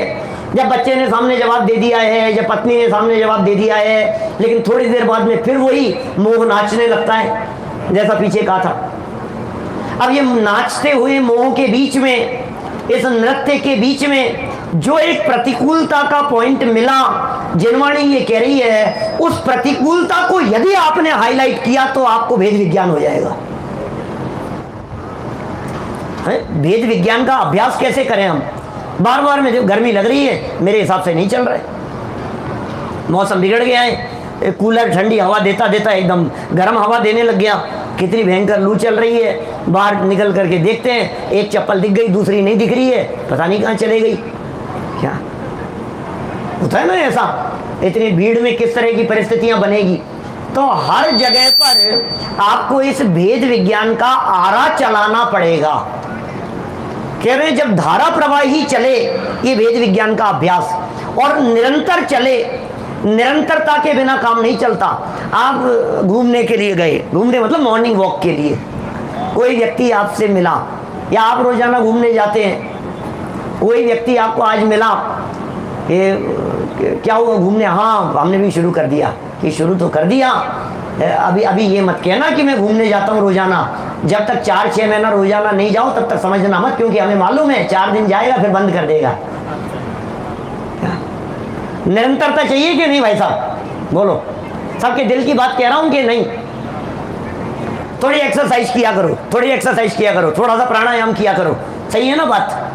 जब बच्चे ने सामने जवाब दे दिया है, जब पत्नी ने सामने जवाब दे दिया है, लेकिन थोड़ी देर बाद में फिर वही मोह नाचने लगता है, जैसा पीछे कहा था। अब ये नाचते हुए मोह के बीच में, इस नृत्य के बीच में जो एक प्रतिकूलता का पॉइंट मिला, जिनवाणी ये कह रही है, उस प्रतिकूलता को यदि आपने हाईलाइट किया तो आपको भेद विज्ञान हो जाएगा। भेद विज्ञान का अभ्यास कैसे करें हम? बार बार में जो गर्मी लग रही है, मेरे हिसाब से नहीं चल रहा है, मौसम बिगड़ गया है, कूलर ठंडी हवा देता देता एकदम गर्म हवा देने लग गया, कितनी भयंकर लू चल रही है। बाहर निकल करके देखते हैं, एक चप्पल दिख गई, दूसरी नहीं दिख रही है, पता नहीं कहाँ चले गई। क्या होता है ना ऐसा, इतनी भीड़ में किस तरह की परिस्थितियां बनेगी। तो हर जगह पर आपको इस भेद विज्ञान का आरा चलाना पड़ेगा। कह रहे जब धारा प्रवाही चले, ये भेद विज्ञान का अभ्यास, और निरंतर चले, निरंतरता के बिना काम नहीं चलता। आप घूमने के लिए गए, घूमने मतलब मॉर्निंग वॉक के लिए, कोई व्यक्ति आपसे मिला, या आप रोजाना घूमने जाते हैं, कोई व्यक्ति आपको आज मिला कि क्या हुआ घूमने, हाँ हमने भी शुरू कर दिया। कि शुरू तो कर दिया, अभी अभी ये मत कहना कि मैं घूमने जाता हूँ रोजाना। जब तक 4-6 महीना रोजाना नहीं जाओ तब तक समझना मत, क्योंकि हमें मालूम है 4 दिन जाएगा फिर बंद कर देगा। निरंतरता चाहिए कि नहीं भाई साहब? बोलो, सबके दिल की बात कह रहा हूं कि नहीं? थोड़ी एक्सरसाइज किया करो, थोड़ी एक्सरसाइज किया करो, थोड़ा सा प्राणायाम किया करो, सही है ना बात?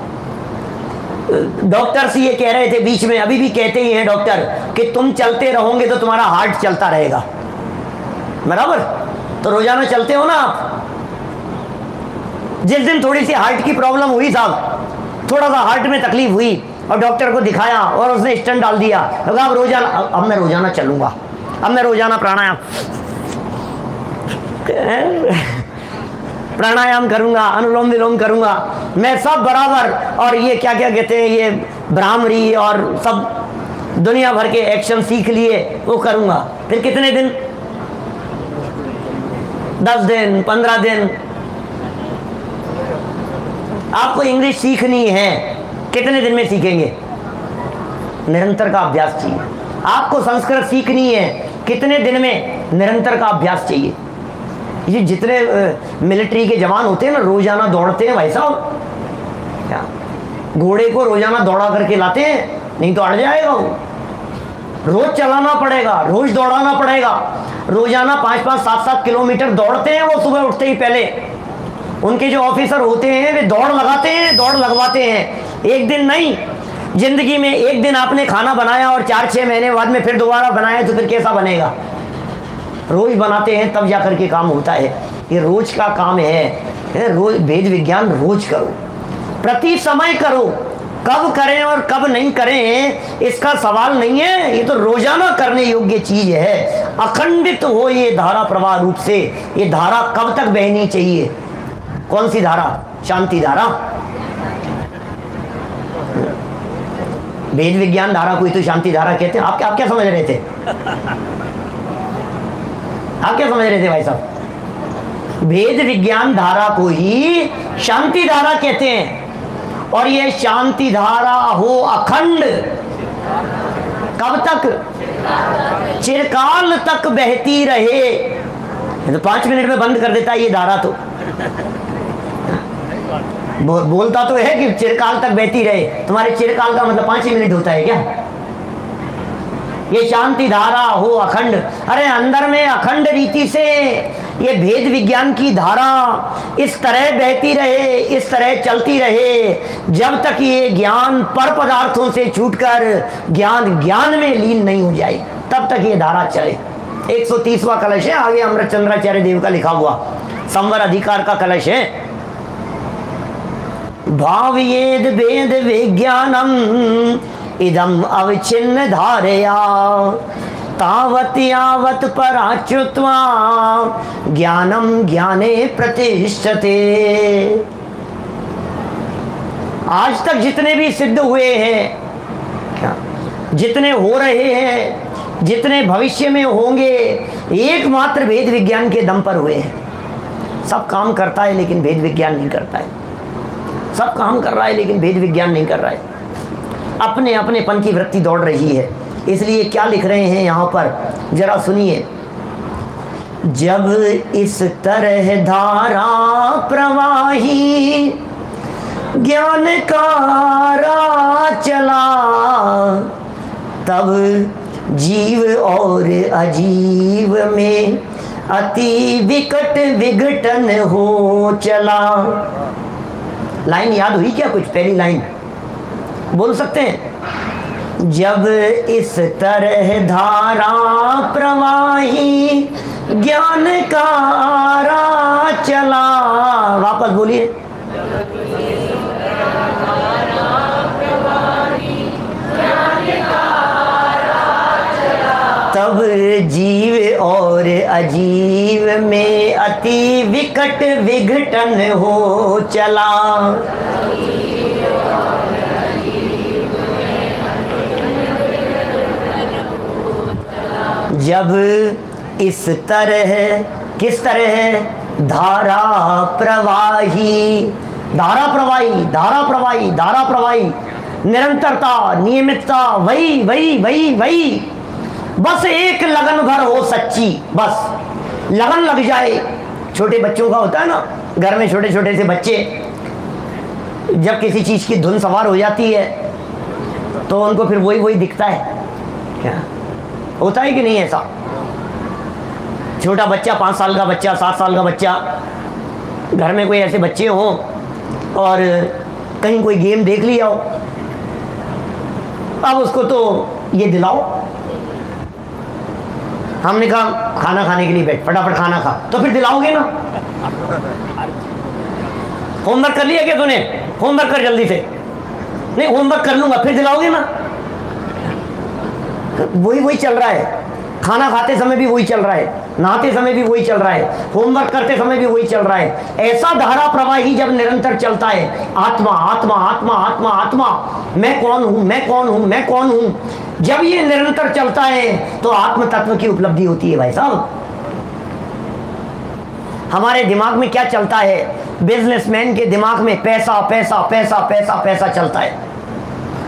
डॉक्टर्स ये कह रहे थे बीच में, अभी भी कहते ही हैं डॉक्टर, कि तुम चलते रहोगे तो तुम्हारा हार्ट चलता रहेगा, बराबर? तो रोजाना चलते हो ना आप। जिस दिन थोड़ी सी हार्ट की प्रॉब्लम हुई साहब, थोड़ा सा हार्ट में तकलीफ हुई और डॉक्टर को दिखाया और उसने स्टेंट डाल दिया, अब रोजाना, अब मैं रोजाना चलूंगा, अब मैं रोजाना प्राणायाम करूंगा, अनुलोम विलोम करूंगा, मैं सब बराबर, और ये क्या क्या कहते हैं, ये भ्रामरी और सब दुनिया भर के एक्शन सीख लिए, वो करूंगा। फिर कितने दिन? 10 दिन, 15 दिन। आपको इंग्लिश सीखनी है, कितने दिन में सीखेंगे? निरंतर का अभ्यास चाहिए। आपको संस्कृत सीखनी है, कितने दिन में? निरंतर का अभ्यास चाहिए। ये जितने मिलिट्री के जवान होते हैं ना, रोजाना दौड़ते हैं भाई साहब, क्या घोड़े को रोजाना दौड़ा करके लाते हैं, नहीं तो अड़ जाएगा वो। रोज चलाना पड़ेगा, रोज दौड़ाना पड़ेगा, रोजाना 5-5, 7-7 किलोमीटर दौड़ते हैं वो सुबह उठते ही पहले। उनके जो ऑफिसर होते हैं वे दौड़ लगाते हैं, दौड़ लगवाते हैं। एक दिन नहीं, जिंदगी में एक दिन आपने खाना बनाया और 4-6 महीने बाद में फिर दोबारा बनाया तो फिर कैसा बनेगा? रोज बनाते हैं तब जाकर के काम होता है। ये रोज का काम है। रोज भेद विज्ञान रोज करो, प्रति समय करो। कब करें और कब नहीं करें इसका सवाल नहीं है, ये तो रोजाना करने योग्य चीज है। अखंडित हो ये धारा प्रवाह रूप से। ये धारा कब तक बहनी चाहिए? कौन सी धारा? शांति धारा। भेद विज्ञान धारा को ही तो शांति धारा कहते हैं। आप क्या समझ रहे थे? आप क्या समझ रहे थे भाई साहब? भेद विज्ञान धारा को ही शांति धारा कहते हैं। और ये शांति धारा हो अखंड, कब तक? चिरकाल तक बहती रहे। तो 5 मिनट में बंद कर देता है ये धारा। तो बोलता तो है कि चिरकाल तक बहती रहे, तुम्हारे चिरकाल का मतलब 5 ही मिनट होता है क्या? ये शांति धारा हो अखंड। अरे अंदर में अखंड रीति से ये भेद विज्ञान की धारा इस तरह बहती रहे, इस तरह चलती रहे, जब तक ये ज्ञान पर पदार्थों से छूटकर ज्ञान में लीन नहीं हो जाए, तब तक ये धारा चले। 130वां कलश है, आगे अमृतचंद्राचार्य देव का लिखा हुआ संवर अधिकार का कलश है। भावयेद वेद विज्ञानम इदम अवचिन्न धारया तावत यावत पराच्युत्वा ज्ञानम ज्ञाने प्रतिष्ठते। आज तक जितने भी सिद्ध हुए हैं, क्या जितने हो रहे हैं, जितने भविष्य में होंगे एकमात्र भेद विज्ञान के दम पर हुए हैं। सब काम करता है लेकिन भेद विज्ञान नहीं करता है। सब काम कर रहा है लेकिन भेद विज्ञान नहीं कर रहा है। अपने अपने पन की वृत्ति दौड़ रही है। इसलिए क्या लिख रहे हैं यहाँ पर, जरा सुनिए। जब इस तरह धारा प्रवाही ज्ञान का राह चला, तब जीव और अजीव में अति विकट विघटन हो चला। लाइन याद हुई क्या कुछ? पहली लाइन बोल सकते हैं? जब इस तरह धारा प्रवाही ज्ञान का राह चला, वापस बोलिए। तब जीव और अजीव में अति विकट विघटन हो चला। जब इस तरह, किस तरह? धारा प्रवाही, धारा प्रवाही, धारा प्रवाही, धारा प्रवाही, निरंतरता, नियमितता, वही वही वही वही, बस एक लगन भर हो सच्ची, बस लगन लग जाए। छोटे बच्चों का होता है ना, घर में छोटे छोटे से बच्चे, जब किसी चीज की धुन सवार हो जाती है तो उनको फिर वही वही दिखता है। क्या होता है कि नहीं ऐसा? छोटा बच्चा, 5 साल का बच्चा, 7 साल का बच्चा, घर में कोई ऐसे बच्चे हों और कहीं कोई गेम देख लिया हो, अब उसको तो ये दिलाओ। हमने कहा खाना खाने के लिए बैठ, फटाफट खाना खा, तो फिर दिलाओगे ना। होमवर्क कर लिया क्या तूने? होमवर्क कर जल्दी से। नहीं, होमवर्क कर लूंगा, फिर दिलाओगे ना। वही वही चल रहा है। खाना खाते समय भी वही चल रहा है, नहाते समय भी वही चल रहा है, होमवर्क करते समय भी वही चल रहा है। ऐसा धारा प्रवाही जब निरंतर चलता है, आत्मा आत्मा आत्मा आत्मा आत्मा, मैं कौन हूं, मैं कौन हूं, मैं कौन हूं, जब ये निरंतर चलता है तो आत्म तत्व की उपलब्धि होती है। भाई साहब, हमारे दिमाग में क्या चलता है? बिजनेसमैन के दिमाग में पैसा पैसा पैसा पैसा पैसा चलता है।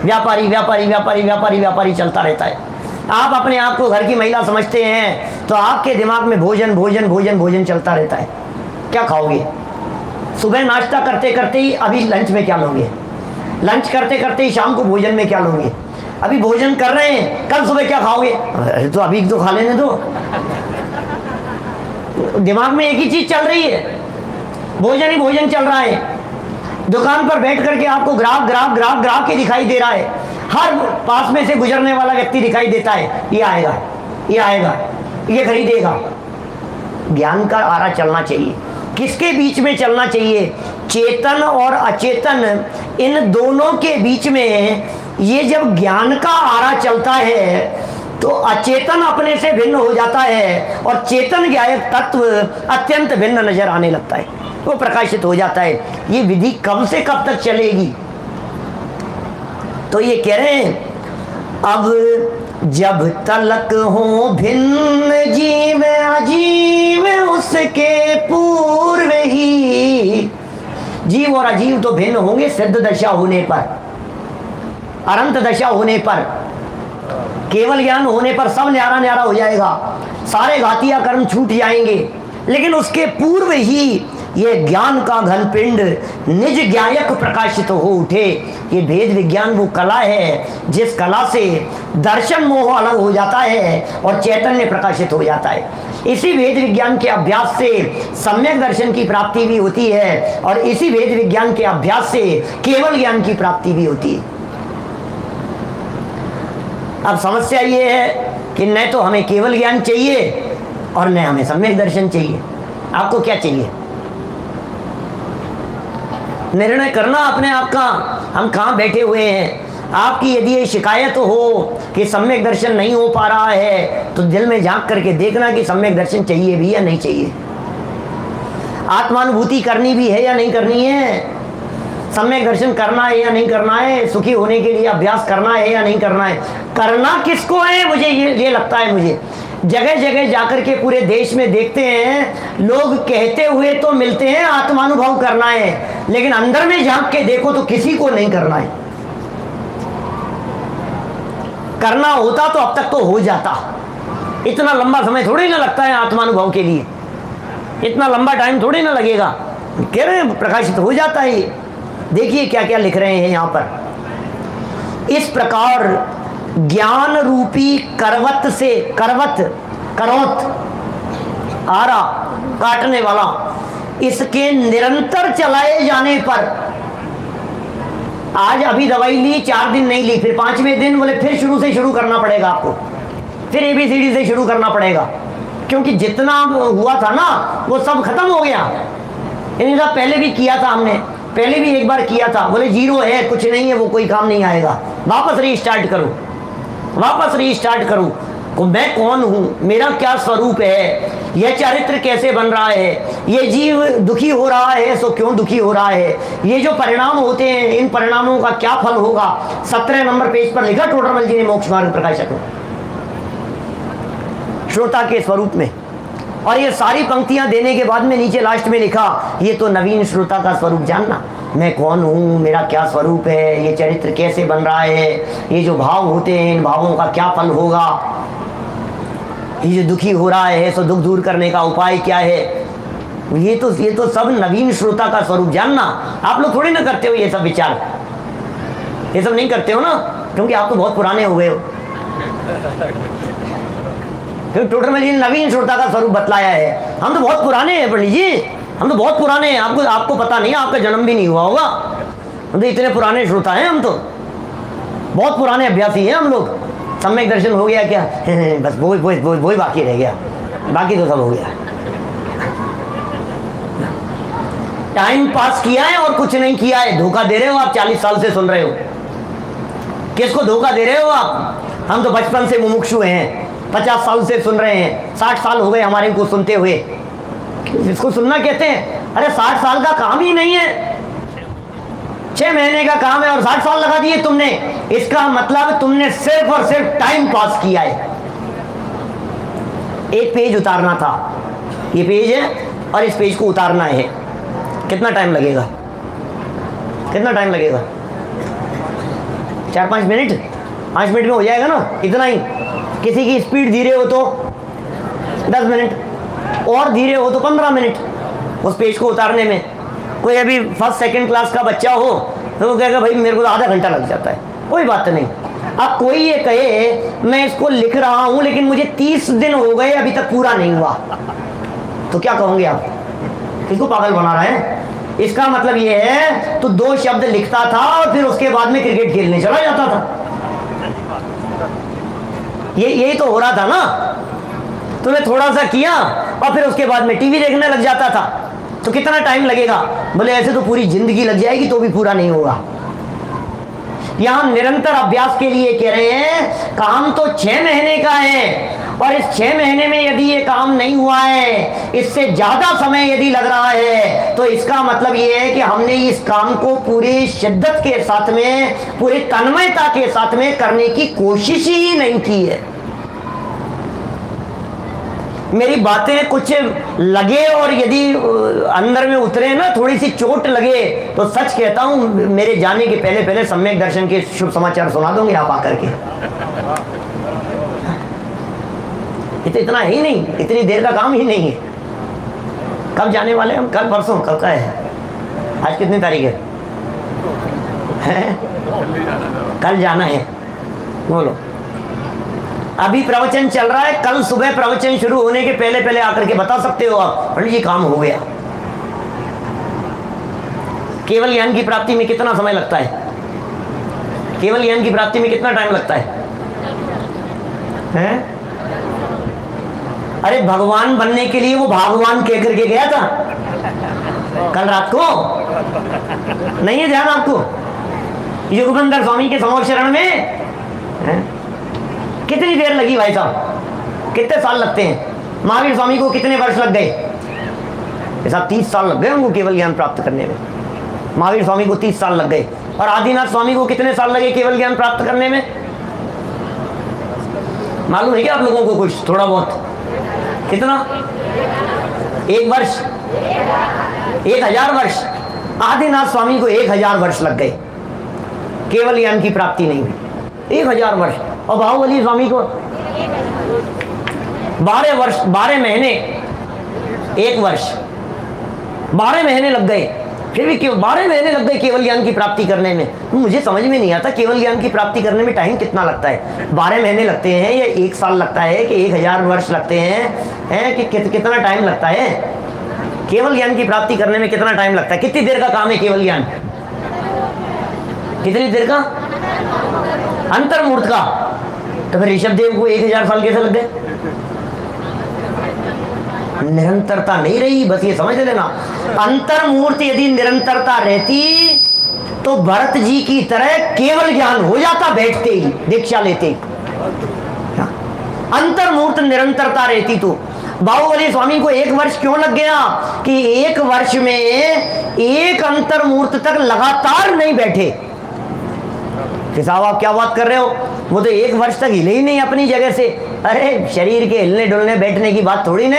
व्यापारी व्यापारी व्यापारी व्यापारी व्यापारी चलता रहता है। आप अपने आप को घर की महिला समझते हैं तो आपके दिमाग में भोजन भोजन भोजन भोजन चलता रहता है। क्या खाओगे? सुबह नाश्ता करते करते ही अभी लंच में क्या लोगे? लंच करते करते ही शाम को भोजन में क्या लोगे? अभी भोजन कर रहे हैं, कल सुबह क्या खाओगे? अरे तो अभी तो खा लेने दो। दिमाग में एक ही चीज चल रही है, भोजन ही भोजन चल रहा है। दुकान पर बैठ करके आपको ग्राहक ग्राहक ग्राहक ग्राहक ही दिखाई दे रहा है। हर पास में से गुजरने वाला व्यक्ति दिखाई देता है, ये आएगा, ये आएगा, ये खरीदेगा। ज्ञान का आरा चलना चाहिए। किसके बीच में चलना चाहिए? चेतन और अचेतन, इन दोनों के बीच में ये जब ज्ञान का आरा चलता है तो अचेतन अपने से भिन्न हो जाता है और चेतन ज्ञायक तत्व अत्यंत भिन्न नजर आने लगता है, वो प्रकाशित हो जाता है। ये विधि कब से कब तक चलेगी? तो ये कह रहे हैं, अब जब तलक हो भिन्न जीव अजीव, उसके पूर्व ही जीव और अजीव तो भिन्न होंगे सिद्ध दशा होने पर, अनंत दशा होने पर, केवल ज्ञान होने पर सब न्यारा न्यारा हो जाएगा, सारे घातिया कर्म छूट जाएंगे। लेकिन उसके पूर्व ही ये ज्ञान का घन पिंड निज ज्ञायक प्रकाशित हो उठे। ये भेद विज्ञान वो कला है जिस कला से दर्शन मोह अलग हो जाता है और चैतन्य प्रकाशित हो जाता है। इसी भेद विज्ञान के अभ्यास से सम्यक दर्शन की प्राप्ति भी होती है और इसी भेद विज्ञान के अभ्यास से केवल ज्ञान की प्राप्ति भी होती है। अब समस्या ये है कि न तो हमें केवल ज्ञान चाहिए और न हमें सम्यक दर्शन चाहिए। आपको क्या चाहिए? निर्णय करना अपने आप का, हम कहाँ बैठे हुए हैं। आपकी यदि ये शिकायत हो कि सम्यक दर्शन नहीं हो पा रहा है तो दिल में झांक करके देखना कि सम्यक दर्शन चाहिए भी या नहीं चाहिए, आत्मानुभूति करनी भी है या नहीं करनी है। सम्यक दर्शन करना है या नहीं करना है, सुखी होने के लिए अभ्यास करना है या नहीं करना है, करना किसको है? मुझे ये लगता है, मुझे जगह जगह जाकर के पूरे देश में देखते हैं लोग कहते हुए तो मिलते हैं आत्मानुभव करना है, लेकिन अंदर में झांक के देखो तो किसी को नहीं करना है। करना होता तो अब तक तो हो जाता, इतना लंबा समय थोड़ी ना लगता है आत्मानुभव के लिए, इतना लंबा टाइम थोड़ी ना लगेगा। कह रहे हैं प्रकाशित हो जाता है। देखिए क्या क्या लिख रहे हैं यहाँ पर। इस प्रकार ज्ञान रूपी करवत से, करोत आरा काटने वाला, इसके निरंतर चलाए जाने पर, आज अभी दवाई ली 4 दिन नहीं ली, फिर 5वें दिन बोले फिर शुरू से शुरू करना पड़ेगा आपको, फिर ABCD से शुरू करना पड़ेगा, क्योंकि जितना हुआ था ना वो सब खत्म हो गया। इन्हीं सब पहले भी किया था हमने, पहले भी एक बार किया था, बोले 0 है, कुछ नहीं है, वो कोई काम नहीं आएगा, वापस रीस्टार्ट करो, वापस रीस्टार्ट करो। तो मैं कौन हूँ, मेरा क्या स्वरूप है, यह चरित्र कैसे बन रहा है, ये जीव दुखी हो रहा है सो क्यों दुखी हो रहा है, ये जो परिणाम होते हैं इन परिणामों का क्या फल होगा। 17 नंबर पेज पर लिखा टोडरमल जी ने मोक्ष मार्ग प्रकाशक में, श्रोता के स्वरूप में। और ये सारी पंक्तियां देने के बाद में नीचे लास्ट में लिखा, ये तो नवीन श्रोता का स्वरूप जानना, मैं कौन हूँ, मेरा क्या स्वरूप है, ये चरित्र कैसे बन रहा है, ये जो भाव होते हैं इन भावों का क्या फल होगा, ये जो दुखी हो रहा है सो दुख दूर करने का उपाय क्या है। ये तो सब नवीन श्रोता का स्वरूप जानना। आप लोग थोड़ी ना करते हो ये सब विचार, ये सब नहीं करते हो ना, क्योंकि आप तो बहुत पुराने हो गए हो। क्योंकि टोडरमल जी ने नवीन श्रोता का स्वरूप बतलाया है। हम तो बहुत पुराने हैं पंडित जी, हम तो बहुत पुराने हैं, आपको पता नहीं है, आपका जन्म भी नहीं हुआ होगा। हम तो इतने पुराने श्रोता हैं, हम तो बहुत पुराने अभ्यासी हैं हम लोग। सम्यक दर्शन हो गया क्या? बस वही बाकी रह गया, बाकी तो सब हो गया। टाइम पास किया है और कुछ नहीं किया है। धोखा दे रहे हो आप, 40 साल से सुन रहे हो। किसको धोखा दे रहे हो आप? हम तो बचपन से मुमुक्षु हैं, 50 साल से सुन रहे हैं, 60 साल हो गए हमारे को सुनते हुए। इसको सुनना कहते हैं? अरे 60 साल का काम ही नहीं है, 6 महीने का काम है और 60 साल लगा दिए तुमने। इसका मतलब तुमने सिर्फ और सिर्फ टाइम पास किया है। एक पेज उतारना था, ये पेज है और इस पेज को उतारना है। कितना टाइम लगेगा? कितना टाइम लगेगा? 4-5 मिनट, 5 मिनट में हो जाएगा ना, इतना ही। किसी की स्पीड धीरे हो तो 10 मिनट, और धीरे हो तो 15 मिनट उस पेज को उतारने में। कोई अभी फर्स्ट सेकंड क्लास का बच्चा हो तो वो कहेगा भाई मेरे को तो आधा घंटा लग जाता है। कोई बात नहीं। अब कोई ये कहे मैं इसको लिख रहा हूं लेकिन मुझे 30 दिन हो गए अभी तक पूरा नहीं हुआ, तो क्या कहोगे आप? किसको पागल बना रहा है? इसका मतलब ये है तो 2 शब्द लिखता था और फिर उसके बाद में क्रिकेट खेलने चला जाता था। यही तो हो रहा था ना। तूने थोड़ा सा किया और फिर उसके बाद में टीवी देखने लग जाता था। तो कितना टाइम लगेगा? बोले ऐसे तो पूरी जिंदगी लग जाएगी तो भी पूरा नहीं होगा। यहां निरंतर अभ्यास के लिए कह रहे हैं काम तो 6 महीने का है, और इस 6 महीने में यदि ये काम नहीं हुआ है, इससे ज्यादा समय यदि लग रहा है, तो इसका मतलब ये है कि हमने इस काम को पूरी शिद्दत के साथ में, पूरी तन्मयता के साथ में करने की कोशिश ही नहीं की है। मेरी बातें कुछ लगे और यदि अंदर में उतरे ना, थोड़ी सी चोट लगे, तो सच कहता हूं मेरे जाने के पहले पहले सम्यक दर्शन के शुभ समाचार सुना दोगे आप आकर के। इतना ही नहीं, इतनी देर का काम ही नहीं है। कब जाने वाले हम? कल परसों? कब का है? आज कितनी तारीख है? कल जाना है। बोलो, अभी प्रवचन चल रहा है, कल सुबह प्रवचन शुरू होने के पहले पहले आकर के बता सकते हो आप पंडित जी काम हो गया। केवल ज्ञान की प्राप्ति में कितना समय लगता है? केवल ज्ञान की प्राप्ति में कितना टाइम लगता है? अरे भगवान बनने के लिए वो भगवान कह करके गया था कल रात को। नहीं है ध्यान आपको? युगबंधर स्वामी के समोक्षरण में कितनी देर लगी भाई साहब? कितने साल लगते हैं? महावीर स्वामी को कितने वर्ष लग गए? साहब 30 साल लग गए उनको केवल ज्ञान प्राप्त करने में। महावीर स्वामी को 30 साल लग गए। और आदिनाथ स्वामी को कितने साल लगे केवल ज्ञान प्राप्त करने में? मालूम है क्या आप लोगों को कुछ थोड़ा बहुत? कितना? 1 वर्ष, 1000 वर्ष। आदिनाथ स्वामी को 1000 वर्ष लग गए, केवल ज्ञान की प्राप्ति नहीं हुई। 1000 वर्ष। और बाहुबली स्वामी को 12 वर्ष, 12 महीने, 1 वर्ष, 12 महीने लग गए। फिर भी क्यों 12 महीने लग गए केवल ज्ञान की प्राप्ति करने में? मुझे समझ में नहीं आता केवल ज्ञान की प्राप्ति करने में टाइम कितना लगता है। 12 महीने लगते हैं या 1 साल लगता है कि 1000 वर्ष लगते हैं कि कितना टाइम लगता है? केवल ज्ञान की प्राप्ति करने में कितना टाइम लगता है? कितनी देर का काम है केवल ज्ञान? कितनी देर का? अंतर्मुहूर्त का। तो फिर ऋषभ देव को 1000 साल कैसे लग गए? निरंतरता नहीं रही, बस ये समझ लेना। अंतर्मुहूर्त यदि निरंतरता रहती तो भरत जी की तरह केवल ज्ञान हो जाता बैठते ही, दीक्षा लेते ही। अंतर्मुहूर्त निरंतरता रहती तो बाहुबली स्वामी को 1 वर्ष क्यों लग गया कि 1 वर्ष में एक अंतर्मुहूर्त तक लगातार नहीं बैठे। साहब आप क्या बात कर रहे हो? वो तो 1 वर्ष तक हिले ही नहीं अपनी जगह से। अरे शरीर के हिलने डुलने बैठने की बात थोड़ी ना,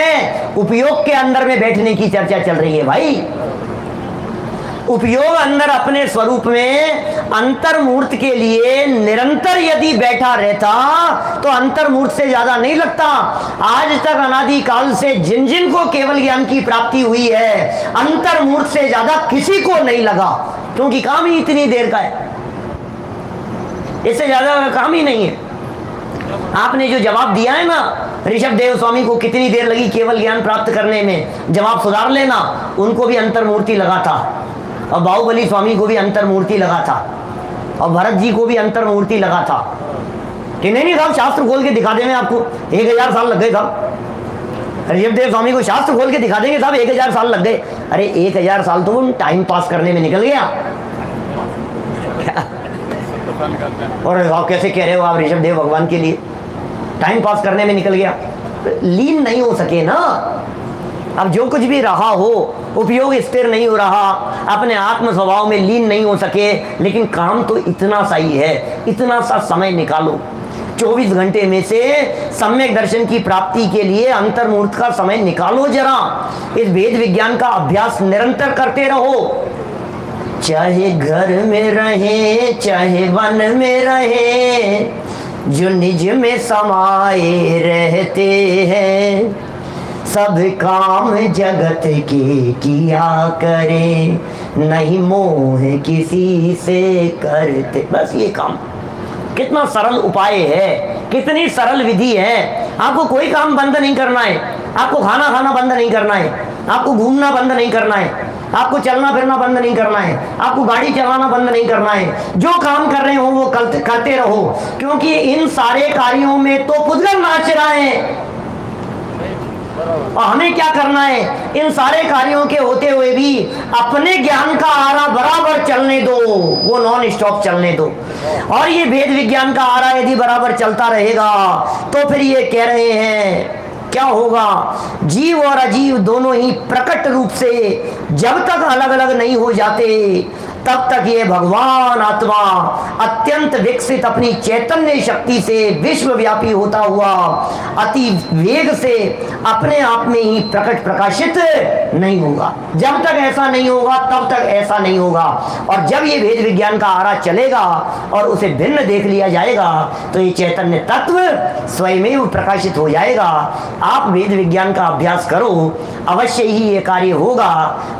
उपयोग के अंदर में बैठने की चर्चा चल रही है भाई। उपयोग अंदर अपने स्वरूप में अंतर्मुहूर्त के लिए निरंतर यदि बैठा रहता तो अंतर्मुहूर्त से ज्यादा नहीं लगता। आज तक अनादि काल से जिन जिन को केवल ज्ञान की प्राप्ति हुई है अंतर्मुहूर्त से ज्यादा किसी को नहीं लगा, क्योंकि काम ही इतनी देर का है, इससे ज्यादा काम ही नहीं है। आपने जो जवाब दिया है ना ऋषभ देव स्वामी को कितनी देर लगी केवल ज्ञान प्राप्त करने में, जवाब सुधार लेना। उनको भी अंतर्मूर्ति लगा था और बाहुबली स्वामी को भी अंतर्मूर्ति लगा था और भरत जी को भी अंतर्मूर्ति लगा था कि नहीं साहब शास्त्र खोल के दिखा देंगे आपको 1000 साल लग गए साहब। ऋषभ देव स्वामी को शास्त्र खोल के दिखा देंगे साहब 1000 साल लग गए। अरे 1000 साल तो वो टाइम पास करने में निकल गया। और आप कैसे कह रहे हो आप ऋषभ देव भगवान के लिए टाइम पास करने में निकल गया? लीन नहीं हो सके ना। अब जो कुछ भी रहा हो उपयोग स्थिर नहीं हो रहा, अपने आत्म स्वभाव में लीन नहीं हो सके, लेकिन काम तो इतना सा ही है। इतना सा समय निकालो 24 घंटे में से सम्यक दर्शन की प्राप्ति के लिए अंतर्मुहूर्त का समय निकालो जरा। इस वेद विज्ञान का अभ्यास निरंतर करते रहो, चाहे घर में रहे चाहे वन में रहे, जो निज में समाये रहते हैं, सब काम जगत के किया करे, नहीं मोह किसी से करते। बस ये काम। कितना सरल उपाय है, कितनी सरल विधि है। आपको कोई काम बंद नहीं करना है, आपको खाना खाना बंद नहीं करना है, आपको घूमना बंद नहीं करना है, आपको चलना फिरना बंद नहीं करना है, आपको गाड़ी चलाना बंद नहीं करना है। जो काम कर रहे हो वो करते रहो, क्योंकि इन सारे कार्यों में तो पुद्गल नाच रहा है। और हमें क्या करना है? इन सारे कार्यों के होते हुए भी अपने ज्ञान का आरा बराबर चलने दो, वो नॉन स्टॉप चलने दो। और ये वेद विज्ञान का आरा यदि बराबर चलता रहेगा तो फिर ये कह रहे हैं क्या होगा? जीव और अजीव दोनों ही प्रकट रूप से जब तक अलग अलग नहीं हो जाते तब तक ये भगवान आत्मा अत्यंत विकसित अपनी चैतन्य शक्ति से विश्वव्यापी होता हुआ अति वेग से अपने आप में ही प्रकट प्रकाशित नहीं होगा। जब तक ऐसा नहीं होगा तब तक ऐसा नहीं होगा। और जब ये वेद विज्ञान का आरा चलेगा और उसे भिन्न देख लिया जाएगा तो ये चैतन्य तत्व स्वयं प्रकाशित हो जाएगा। आप वेद विज्ञान का अभ्यास करो, अवश्य ही ये कार्य होगा।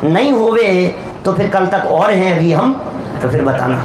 नहीं होवे तो फिर कल तक और हैं अभी हम, तो फिर बताना।